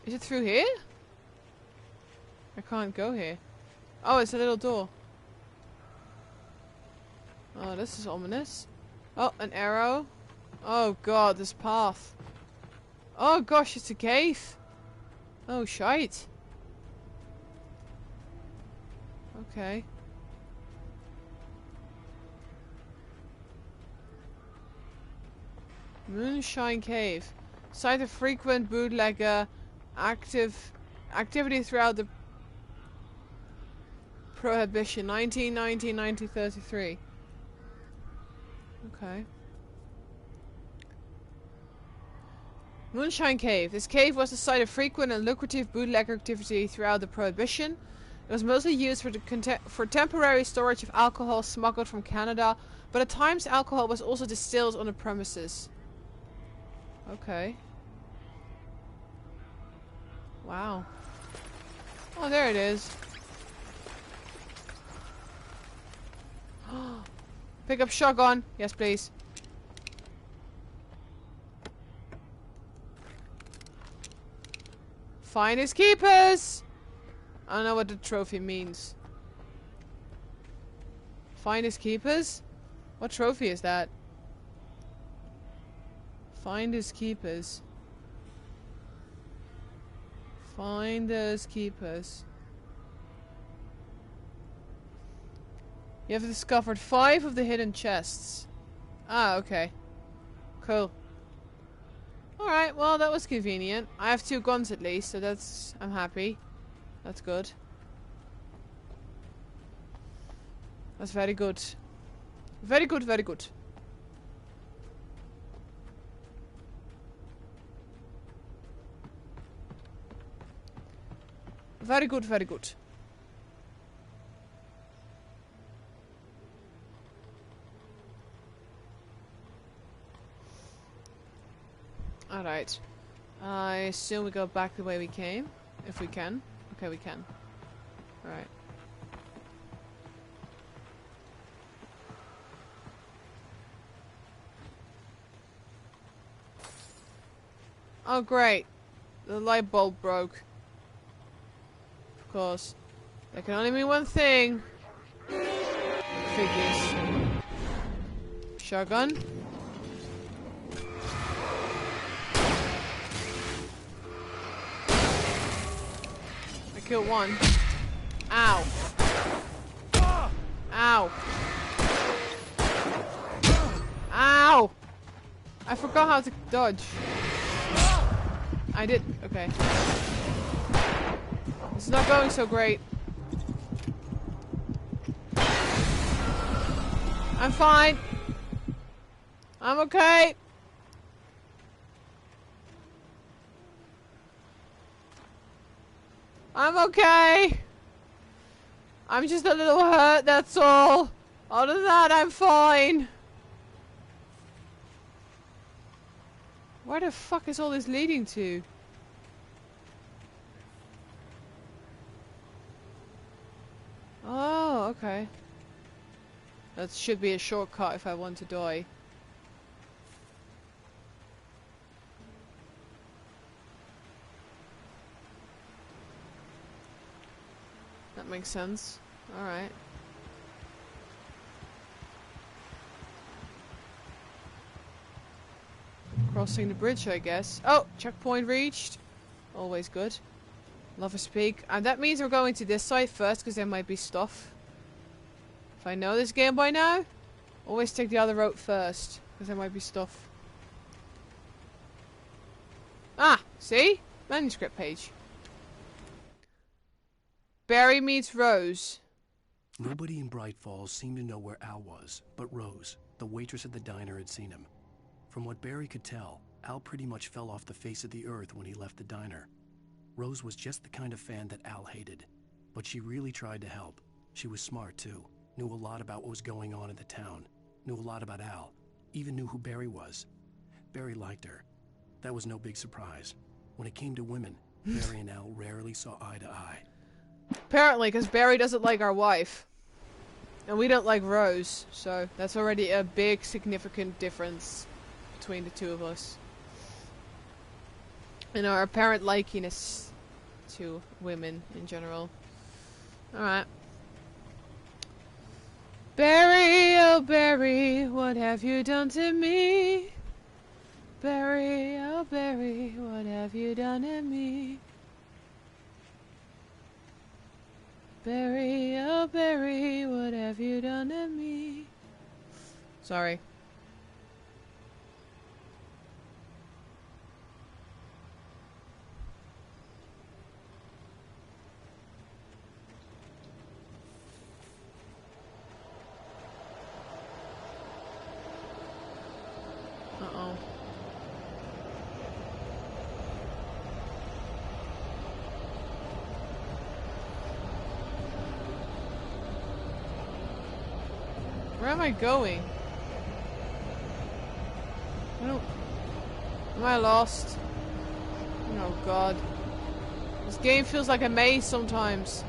Is it through here? I can't go here. Oh, it's a little door. Oh, this is ominous. Oh, an arrow. Oh god, this path. Oh gosh, it's a cave. Oh, shite. Okay. Moonshine Cave. Site of frequent bootlegger activity throughout the Prohibition, 1919-1933. Okay. Moonshine Cave. This cave was the site of frequent and lucrative bootleg activity throughout the Prohibition. It was mostly used for temporary storage of alcohol smuggled from Canada, but at times alcohol was also distilled on the premises. Okay. Wow. Oh, there it is. Pick up shotgun. Yes, please. Finders keepers. I don't know what the trophy means. Finders keepers? What trophy is that? Finders keepers. Finders keepers. You have discovered 5 of the hidden chests. Ah, okay. Cool. Alright, well that was convenient. I have 2 guns at least, so that's... I'm happy. That's good. That's very good. Very good, very good. Very good, very good. Alright. I assume we go back the way we came. If we can. Okay, we can. Alright. Oh, great. The light bulb broke. Of course. That can only mean one thing. Figures. Shotgun. Killed one. Ow. Ow. Ow! I forgot how to dodge. I did. Okay. It's not going so great. I'm fine. I'm okay. I'm okay. I'm just a little hurt, that's all. Other than that, I'm fine. Where the fuck is all this leading to? Oh, okay. That should be a shortcut if I want to die. That makes sense. Alright. Crossing the bridge, I guess. Oh! Checkpoint reached. Always good. Lover's Peak. And that means we're going to this side first, because there might be stuff. If I know this game by now, always take the other route first, because there might be stuff. Ah! See? Manuscript page. Barry meets Rose. Nobody in Bright Falls seemed to know where Al was, but Rose, the waitress at the diner, had seen him. From what Barry could tell, Al pretty much fell off the face of the earth when he left the diner. Rose was just the kind of fan that Al hated, but she really tried to help. She was smart too, knew a lot about what was going on in the town, knew a lot about Al, even knew who Barry was. Barry liked her. That was no big surprise. When it came to women, Barry and Al rarely saw eye to eye. Apparently, because Barry doesn't like our wife. And we don't like Rose, so that's already a big, significant difference between the two of us. And our apparent likiness to women in general. Alright. Barry, oh Barry, what have you done to me? Barry, oh Barry, what have you done to me? Barry, oh Barry, what have you done to me? Sorry. Uh-oh. Where am I going? Am I lost? Oh god. This game feels like a maze sometimes.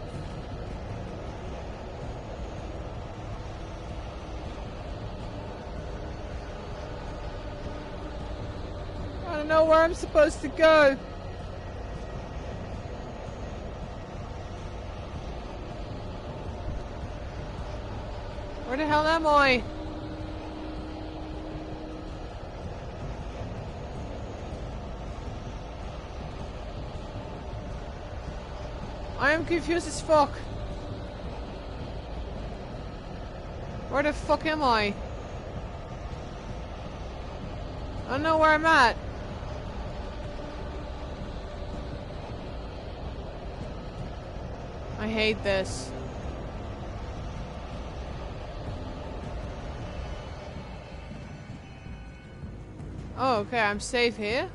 I don't know where I'm supposed to go. Where the hell am I? I am confused as fuck. Where the fuck am I? I don't know where I'm at. I hate this. Oh, okay, I'm safe here.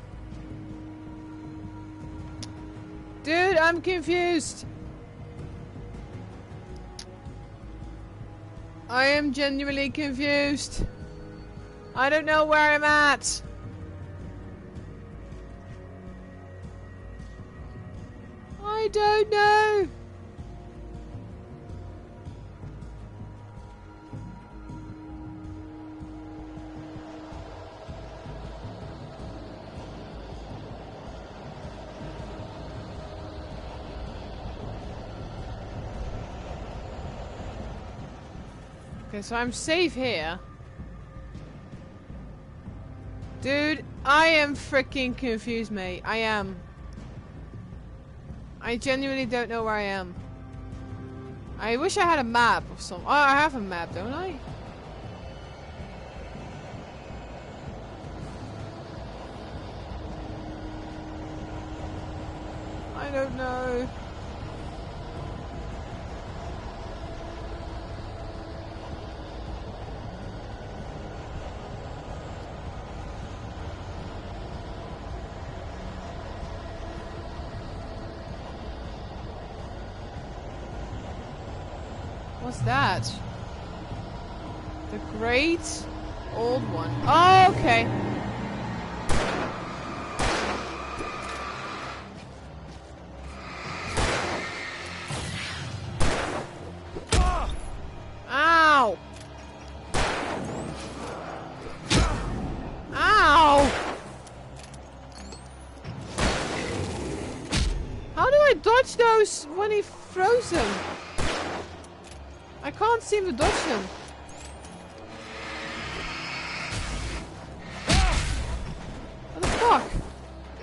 Dude, I'm confused. I am genuinely confused. I don't know where I'm at. I don't know. Okay, so I'm safe here. Dude, I am freaking confused, mate. I am. I genuinely don't know where I am. I wish I had a map of some. Oh, I have a map, don't I? I don't know. What's that? The Great Old One. Oh, okay. Ow! Ow! How do I dodge those when he throws them? I can't seem to dodge them. What the fuck?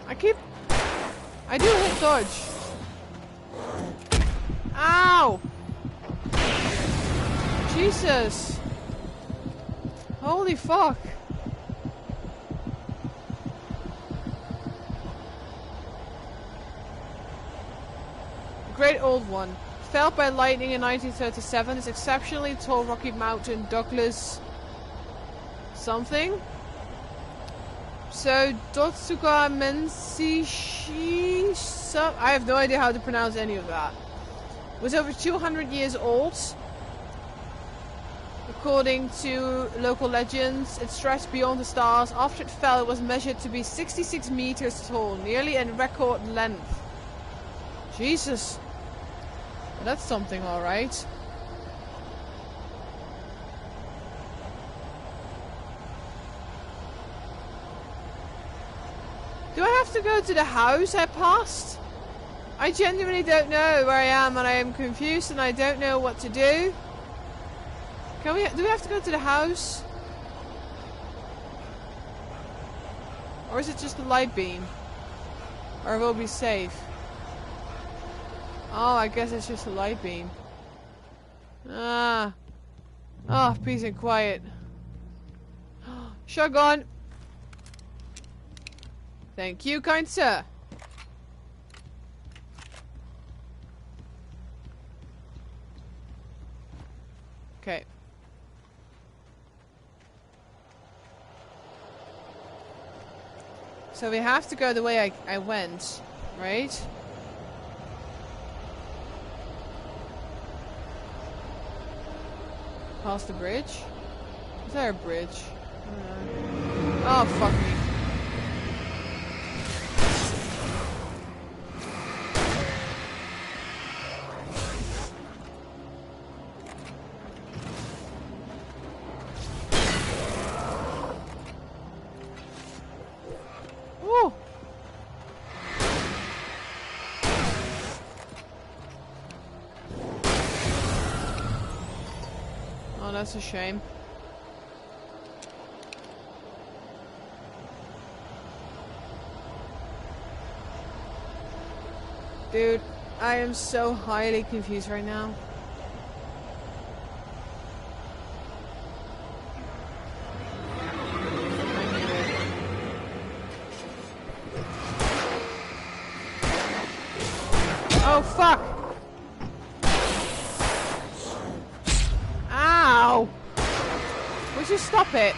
I do hit dodge. Ow! Jesus! Holy fuck! Great Old One. Felled by lightning in 1937, this exceptionally tall rocky mountain, Douglas... something? So, Dotsuga Mensishi... I have no idea how to pronounce any of that. Was over 200 years old. According to local legends, it stretched beyond the stars. After it fell, it was measured to be 66 meters tall, nearly in record length. Jesus. Well, that's something, alright. Do I have to go to the house I passed? I genuinely don't know where I am, and I am confused, and I don't know what to do. Do we have to go to the house? Or is it just a light beam? Or will we be safe? Oh, I guess it's just a light beam. Ah. Oh, peace and quiet. Shotgun. Thank you, kind sir. Okay. So we have to go the way I went, right? Past the bridge? Is there a bridge? Oh, fuck me. Woo! Oh, that's a shame. Dude, I am so highly confused right now. Oh, fuck! Ow! Would you stop it?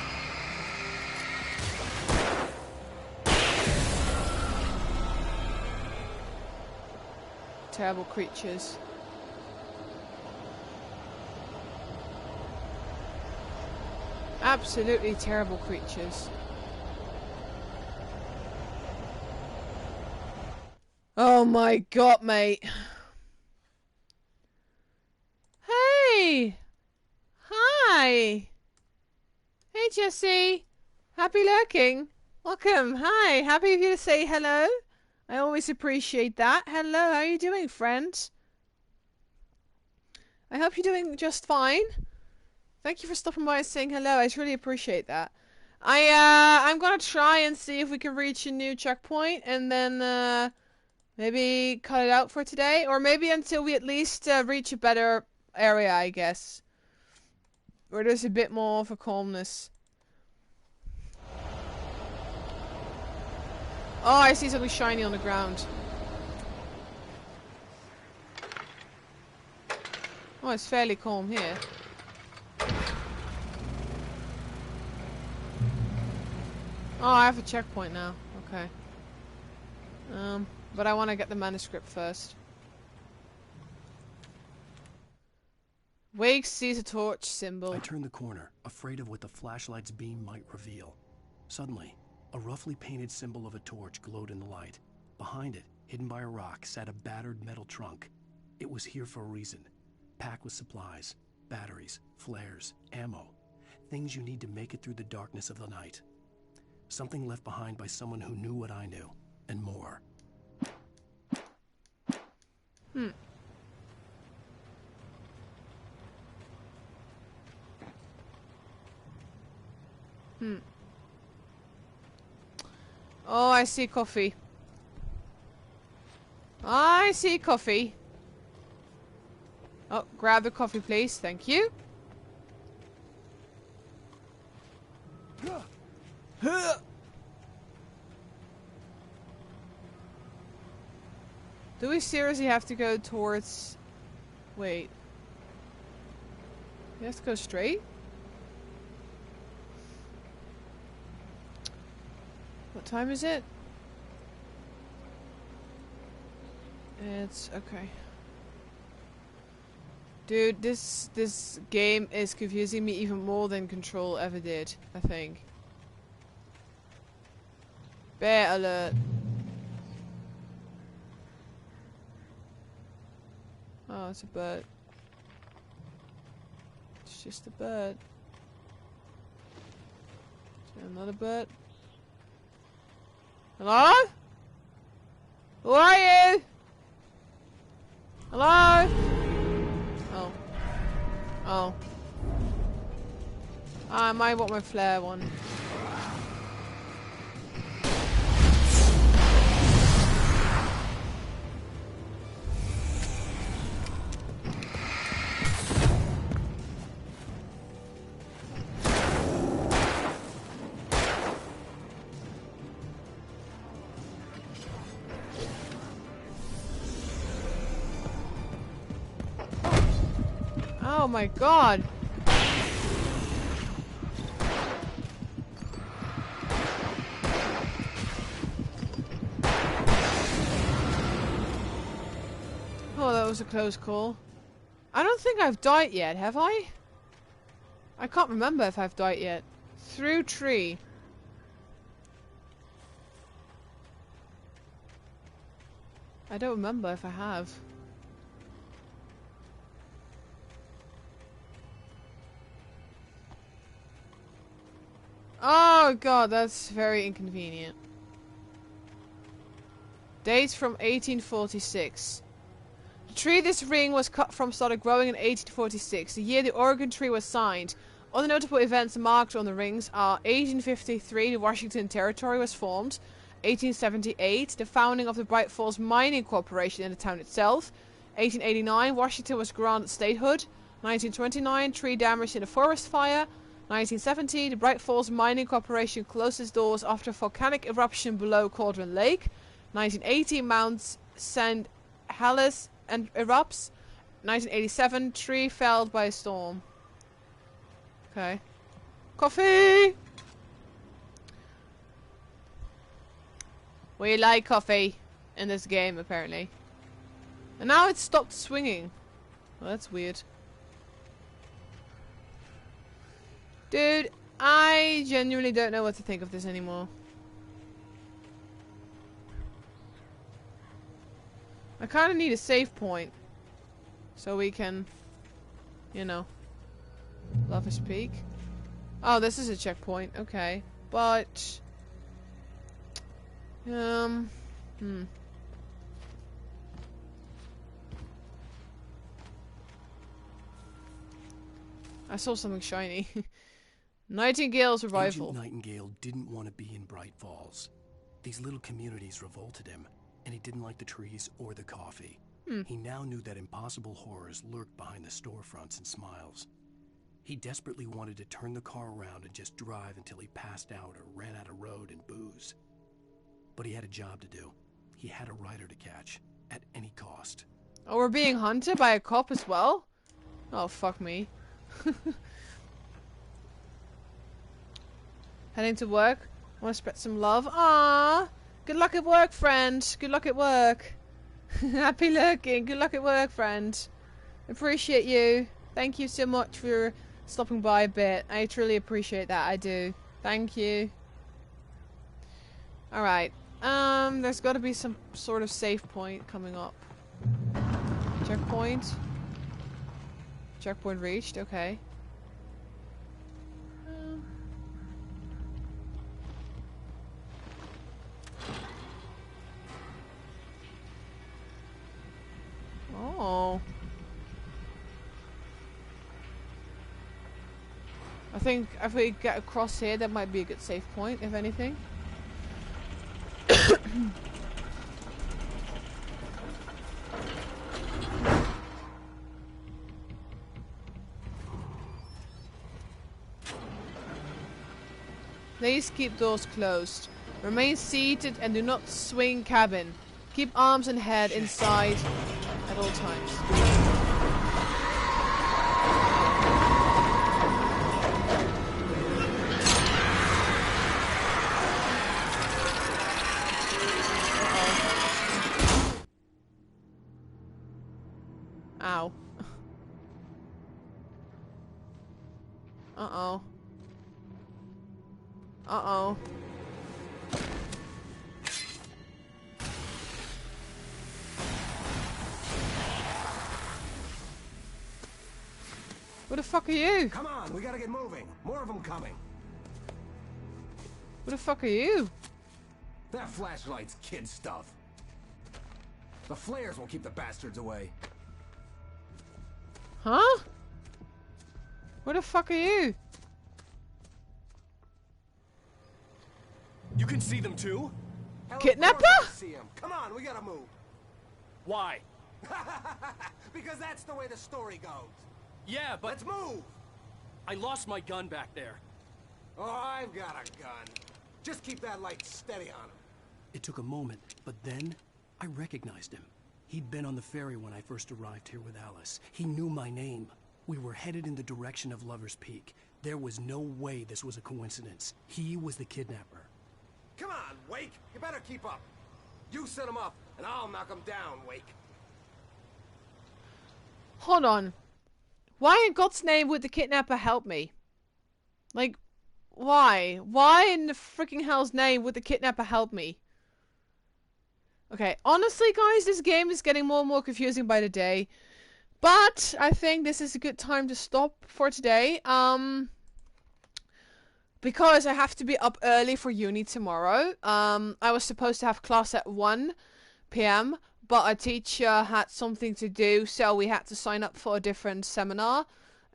Terrible creatures. Absolutely terrible creatures. Oh my god, mate. Hey! Hi! Hey, Jesse! Happy lurking! Welcome! Hi! Happy of you to say hello. I always appreciate that. Hello, how are you doing, friend? I hope you're doing just fine. Thank you for stopping by and saying hello. I really appreciate that. I'm gonna try and see if we can reach a new checkpoint and then maybe cut it out for today, or maybe until we at least reach a better area, I guess, where there's a bit more of a calmness. Oh, I see something shiny on the ground. Oh, it's fairly calm here. Oh, I have a checkpoint now. Okay. But I want to get the manuscript first. Wake sees a torch symbol. I turned the corner, afraid of what the flashlight's beam might reveal. Suddenly, a roughly painted symbol of a torch glowed in the light. Behind it, hidden by a rock, sat a battered metal trunk. It was here for a reason. Packed with supplies, batteries, flares, ammo. Things you need to make it through the darkness of the night. Something left behind by someone who knew what I knew, and more. Oh, I see coffee. I see coffee. Oh, grab the coffee, please. Thank you. Do we seriously have to go towards... Wait. We have to go straight? What time is it? It's... okay. Dude, this game is confusing me even more than Control ever did, I think. Bear alert. Oh, it's a bird. It's just a bird. Is there another bird? Hello? Who are you? Hello? Oh. Oh. I might want my flare one. Oh my god! Oh, that was a close call. I don't think I've died yet, have I? I can't remember if I've died yet. Through tree. I don't remember if I have. Oh god, that's very inconvenient. Dates from 1846. The tree this ring was cut from started growing in 1846, the year the Oregon tree was signed. Other notable events marked on the rings are 1853, the Washington Territory was formed. 1878, the founding of the Bright Falls Mining Corporation in the town itself. 1889, Washington was granted statehood. 1929, tree damage in a forest fire. 1970, the Bright Falls Mining Corporation closed its doors after a volcanic eruption below Cauldron Lake. 1980, Mount St. Helens erupts. 1987, tree felled by a storm. Okay. Coffee! We like coffee in this game, apparently. And now it's stopped swinging. Well, that's weird. Dude, I genuinely don't know what to think of this anymore. I kind of need a save point. So we can, you know, Lover's Peak. Oh, this is a checkpoint. Okay. But... I saw something shiny. Nightingale's revival. Agent Nightingale didn't want to be in Bright Falls. These little communities revolted him, and he didn't like the trees or the coffee. He now knew that impossible horrors lurked behind the storefronts and smiles. He desperately wanted to turn the car around and just drive until he passed out or ran out of road and booze. But he had a job to do. He had a rider to catch, at any cost. Oh, we're being hunted by a cop as well? Oh, fuck me. Heading to work. Want to spread some love. Ah, good luck at work, friend. Good luck at work. Happy lurking. Good luck at work, friend. Appreciate you. Thank you so much for stopping by a bit. I truly appreciate that. I do. Thank you. Alright. There's got to be some sort of save point coming up. Checkpoint. Checkpoint reached. Okay. Oh. I think if we get across here, that might be a good save point, if anything. Please keep doors closed. Remain seated and do not swing cabin. Keep arms and head inside at all times. Ow. Uh-oh. Uh-oh. What the fuck are you? Come on, we gotta get moving. More of them coming. What the fuck are you? That flashlight's kid stuff. The flares will keep the bastards away. Huh? What the fuck are you? You can see them too? Kidnapper? See them. Come on, we gotta move. Why? Because that's the way the story goes. Yeah, but... Let's move! I lost my gun back there. Oh, I've got a gun. Just keep that light steady on him. It took a moment, but then I recognized him. He'd been on the ferry when I first arrived here with Alice. He knew my name. We were headed in the direction of Lover's Peak. There was no way this was a coincidence. He was the kidnapper. Come on, Wake! You better keep up. You set him up, and I'll knock him down, Wake. Hold on. Why in God's name would the kidnapper help me? Like, why? Why in the freaking hell's name would the kidnapper help me? Okay, honestly, guys, this game is getting more and more confusing by the day. But I think this is a good time to stop for today. Because I have to be up early for uni tomorrow. I was supposed to have class at 1 p.m. but a teacher had something to do, so we had to sign up for a different seminar.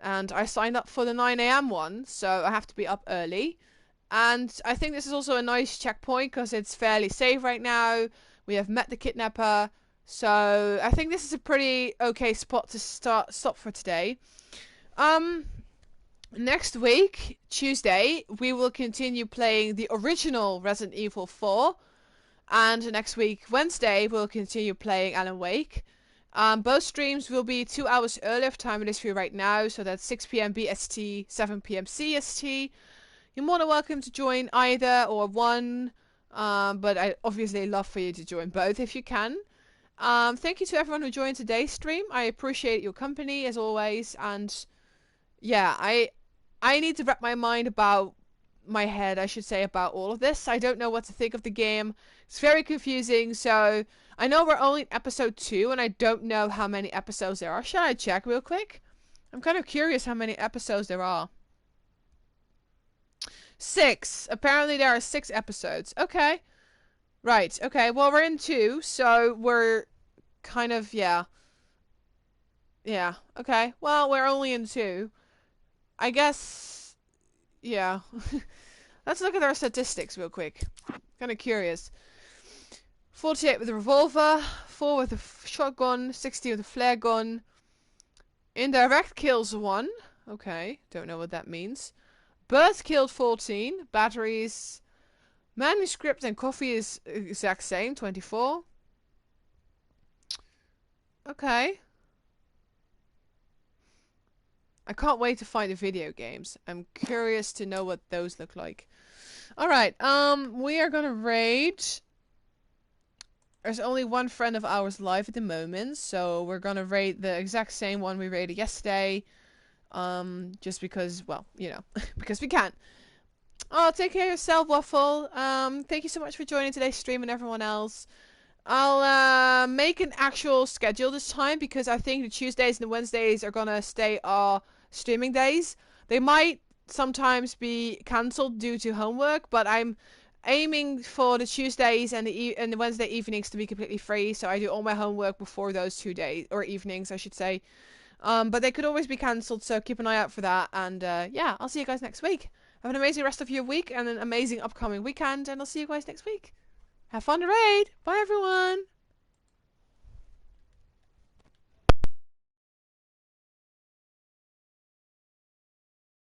And I signed up for the 9 a.m. one, so I have to be up early. And I think this is also a nice checkpoint because it's fairly safe right now. We have met the kidnapper, so I think this is a pretty okay spot to stop for today. Next week, Tuesday, we will continue playing the original Resident Evil 4. And next week, Wednesday, we'll continue playing Alan Wake. Both streams will be 2 hours earlier of time it is for you right now. So that's 6 p.m. BST, 7 p.m. CST. You're more than welcome to join either or one. But I obviously love for you to join both if you can. Thank you to everyone who joined today's stream. I appreciate your company as always. And yeah, I need to wrap my mind about my head, I should say, about all of this. I don't know what to think of the game. It's very confusing, so I know we're only in episode 2, and I don't know how many episodes there are. Shall I check real quick? I'm kind of curious how many episodes there are. 6. Apparently there are 6 episodes. Okay. Right, okay. Well, we're in 2, so we're kind of, yeah. Yeah, okay. Well, we're only in 2. I guess, yeah. Let's look at our statistics real quick. Kind of curious. 48 with a revolver, 4 with a shotgun, 60 with a flare gun. Indirect kills 1. Okay, don't know what that means. Birds killed 14. Batteries. Manuscript and coffee is exact same, 24. Okay. I can't wait to find the video games. I'm curious to know what those look like. Alright, we are gonna raid. There's only one friend of ours live at the moment, so we're gonna raid the exact same one we raided yesterday. Just because, well, you know, because we can. Oh, take care of yourself, Waffle. Thank you so much for joining today's stream and everyone else. I'll make an actual schedule this time because I think the Tuesdays and the Wednesdays are gonna stay our streaming days. They might sometimes be cancelled due to homework, but I'm aiming for the Tuesdays and the Wednesday evenings to be completely free, so I do all my homework before those 2 days, or evenings I should say. But they could always be cancelled, so keep an eye out for that. And yeah, I'll see you guys next week. Have an amazing rest of your week and an amazing upcoming weekend, and I'll see you guys next week. Have fun to raid. Bye, everyone.